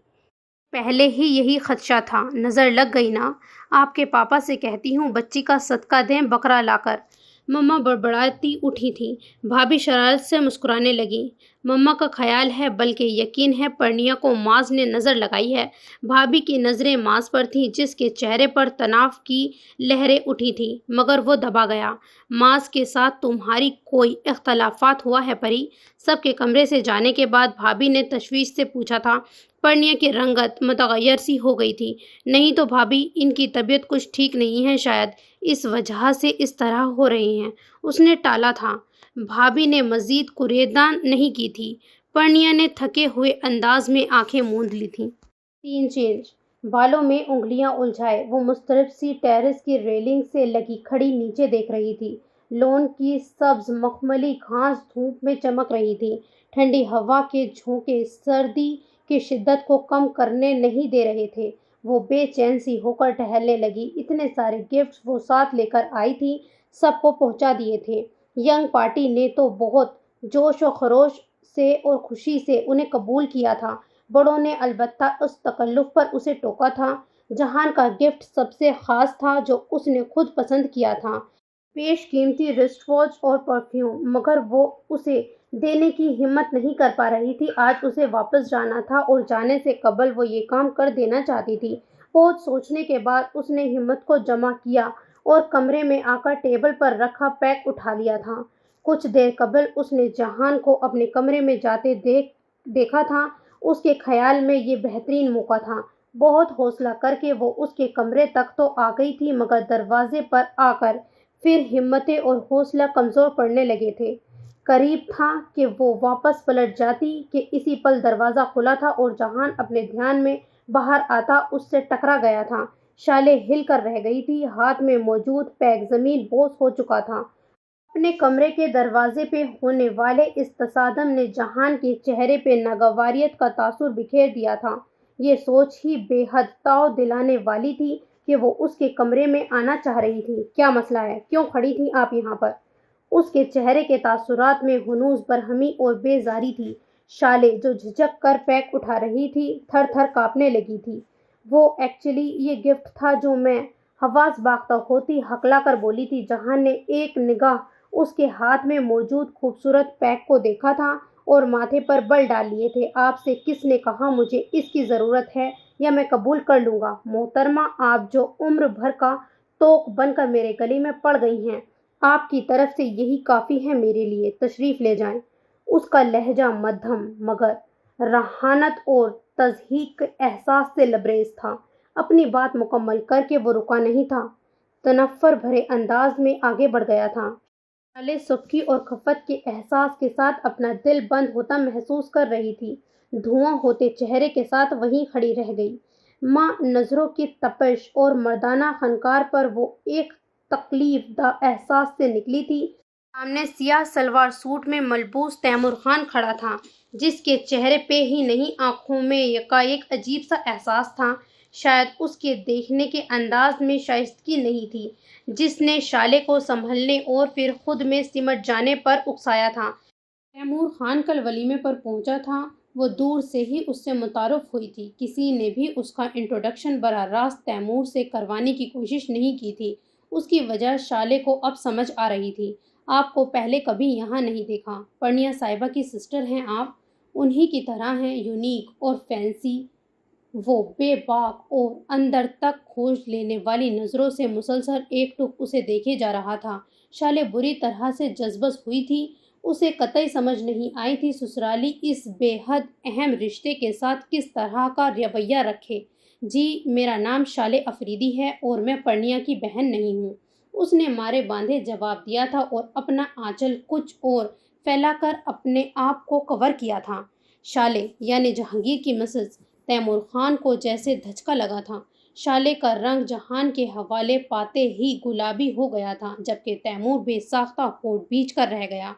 پہلے ہی یہی خدشہ تھا، نظر لگ گئی نا؟ آپ کے پاپا سے کہتی ہوں بچی کا صدقہ دیں بکرا لا کر۔ مما بڑبڑاتی اٹھی تھیں۔ بھابھی شرارت سے مسکرانے لگیں۔ مما کا خیال ہے بلکہ یقین ہے پرنیا کو معاذ نے نظر لگائی ہے۔ بھابھی کی نظریں معاذ پر تھیں جس کے چہرے پر تناؤ کی لہریں اٹھی تھیں مگر وہ دبا گیا۔ معاذ کے ساتھ تمہاری کوئی اختلافات ہوا ہے پری؟ سب کے کمرے سے جانے کے بعد بھابھی نے تشویش سے پوچھا تھا۔ پرنیا کی رنگت متغیر سی ہو گئی تھی۔ نہیں تو بھابھی، ان کی طبیعت کچھ ٹھیک نہیں ہے، شاید اس وجہ سے اس طرح ہو رہی ہیں۔ اس نے ٹالا تھا۔ بھابھی نے مزید کوریدان نہیں کی تھی۔ پرنیا نے تھکے ہوئے انداز میں آنکھیں موند لی تھیں۔ سین چینج۔ بالوں میں انگلیاں الجھائے وہ مضطرب سی ٹیرس کی ریلنگ سے لگی کھڑی نیچے دیکھ رہی تھی۔ لون کی سبز مخملی گھاس دھوپ میں چمک رہی تھی۔ ٹھنڈی ہوا کے جھونکے سردی کی شدت کو کم کرنے نہیں دے رہے تھے۔ وہ بے چین سی ہو کر ٹہلنے لگی۔ اتنے سارے گفٹس وہ ساتھ لے کر آئی تھی، سب کو پہنچا دیے تھے۔ ینگ پارٹی نے تو بہت جوش و خروش سے اور خوشی سے انہیں قبول کیا تھا۔ بڑوں نے البتہ اس تکلف پر اسے ٹوکا تھا۔ جہان کا گفٹ سب سے خاص تھا جو اس نے خود پسند کیا تھا، بیش قیمتی رسٹ واچ اور پرفیوم، مگر وہ اسے دینے کی ہمت نہیں کر پا رہی تھی۔ آج اسے واپس جانا تھا اور جانے سے قبل وہ یہ کام کر دینا چاہتی تھی۔ بہت سوچنے کے بعد اس نے ہمت کو جمع کیا اور کمرے میں آ کر ٹیبل پر رکھا پیک اٹھا لیا تھا۔ کچھ دیر قبل اس نے جہان کو اپنے کمرے میں جاتے دیکھا تھا۔ اس کے خیال میں یہ بہترین موقع تھا۔ بہت حوصلہ کر کے وہ اس کے کمرے تک تو آ گئی تھی مگر دروازے پر آ کر پھر ہمتیں اور حوصلہ کمزور پڑنے لگے تھے۔ قریب تھا کہ وہ واپس پلٹ جاتی کہ اسی پل دروازہ کھلا تھا اور جہان اپنے دھیان میں باہر آتا اس سے ٹکرا گیا تھا۔ شالے ہل کر رہ گئی تھی، ہاتھ میں موجود پیک زمین بوس ہو چکا تھا۔ اپنے کمرے کے دروازے پہ ہونے والے اس تصادم نے جہان کے چہرے پہ ناگواریت کا تاثر بکھیر دیا تھا۔ یہ سوچ ہی بے حد تاؤ دلانے والی تھی کہ وہ اس کے کمرے میں آنا چاہ رہی تھی۔ کیا مسئلہ ہے؟ کیوں کھڑی تھیں آپ یہاں پر؟ اس کے چہرے کے تاثرات میں ہنوز برہمی اور بیزاری تھی۔ شالے جو جھجک کر پیک اٹھا رہی تھی تھر تھر کانپنے لگی تھی۔ وہ ایکچولی یہ گفٹ تھا جو میں حواس باختہ ہوتی ہکلا کر بولی تھی۔ جہان نے ایک نگاہ اس کے ہاتھ میں موجود خوبصورت پیک کو دیکھا تھا اور ماتھے پر بل ڈال لیے تھے۔ آپ سے کس نے کہا مجھے اس کی ضرورت ہے یا میں قبول کر لوں گا؟ محترمہ، آپ جو عمر بھر کا توق بن کر میرے گلے میں پڑ گئی ہیں، آپ کی طرف سے یہی کافی ہے میرے لیے۔ تشریف لے جائیں۔ اس کا لہجہ مدھم مگر رحانت اور تضحیک کے احساس سے لبریز تھا۔ اپنی بات مکمل کر کے وہ رکا نہیں تھا، تنفر بھرے انداز میں آگے بڑھ گیا تھا۔ شالے سبکی اور خفت کے احساس کے ساتھ اپنا دل بند ہوتا محسوس کر رہی تھی۔ دھواں ہوتے چہرے کے ساتھ وہیں کھڑی رہ گئی۔ ماں نظروں کی تپش اور مردانہ خنکار پر وہ ایک تکلیف دہ احساس سے نکلی تھی۔ سامنے سیاہ سلوار سوٹ میں ملبوس تیمور خان کھڑا تھا، جس کے چہرے پہ ہی نہیں آنکھوں میں یکایک عجیب سا احساس تھا۔ شاید اس کے دیکھنے کے انداز میں شائستگی نہیں تھی، جس نے شالے کو سنبھلنے اور پھر خود میں سمٹ جانے پر اکسایا تھا۔ تیمور خان کل ولیمے پر پہنچا تھا، وہ دور سے ہی اس سے متعارف ہوئی تھی۔ کسی نے بھی اس کا انٹروڈکشن براہ راست تیمور سے کروانے کی کوشش نہیں کی تھی۔ اس کی وجہ شالے کو اب سمجھ آ رہی تھی۔ آپ کو پہلے کبھی یہاں نہیں دیکھا۔ پرنیا صاحبہ کی سسٹر ہیں آپ؟ انہی کی طرح ہیں، یونیک اور فینسی۔ وہ بے باک اور اندر تک کھوج لینے والی نظروں سے مسلسل ایک ٹک اسے دیکھے جا رہا تھا۔ شالے بری طرح سے جذبس ہوئی تھی۔ اسے قطعی سمجھ نہیں آئی تھی سسرالی اس بے حد اہم رشتے کے ساتھ کس طرح کا رویہ رکھے۔ جی، میرا نام شالے افریدی ہے اور میں پرنیا کی بہن نہیں ہوں، اس نے مارے باندھے جواب دیا تھا اور اپنا آنچل کچھ اور پھیلا کر اپنے آپ کو کور کیا تھا۔ شالے یعنی جہانگیر کی مسز تیمور خان کو جیسے دھچکا لگا تھا۔ شالے کا رنگ جہان کے حوالے پاتے ہی گلابی ہو گیا تھا، جبکہ تیمور بے ساختہ ہونٹ بھیج کر رہ گیا۔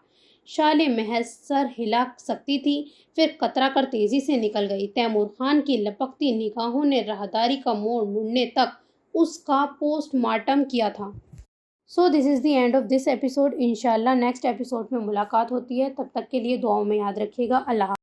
شالے محض سر ہلا سکتی تھی، پھر کترا کر تیزی سے نکل گئی۔ تیمور خان کی لپکتی نگاہوں نے راہداری کا موڑ مڑنے تک اس کا پوسٹ مارٹم کیا تھا۔ So this is the end of this episode. انشاءاللہ نیکسٹ ایپیسوڈ میں ملاقات ہوتی ہے، تب تک کے لیے دعاؤں میں یاد رکھیے گا۔ اللہ حافظ۔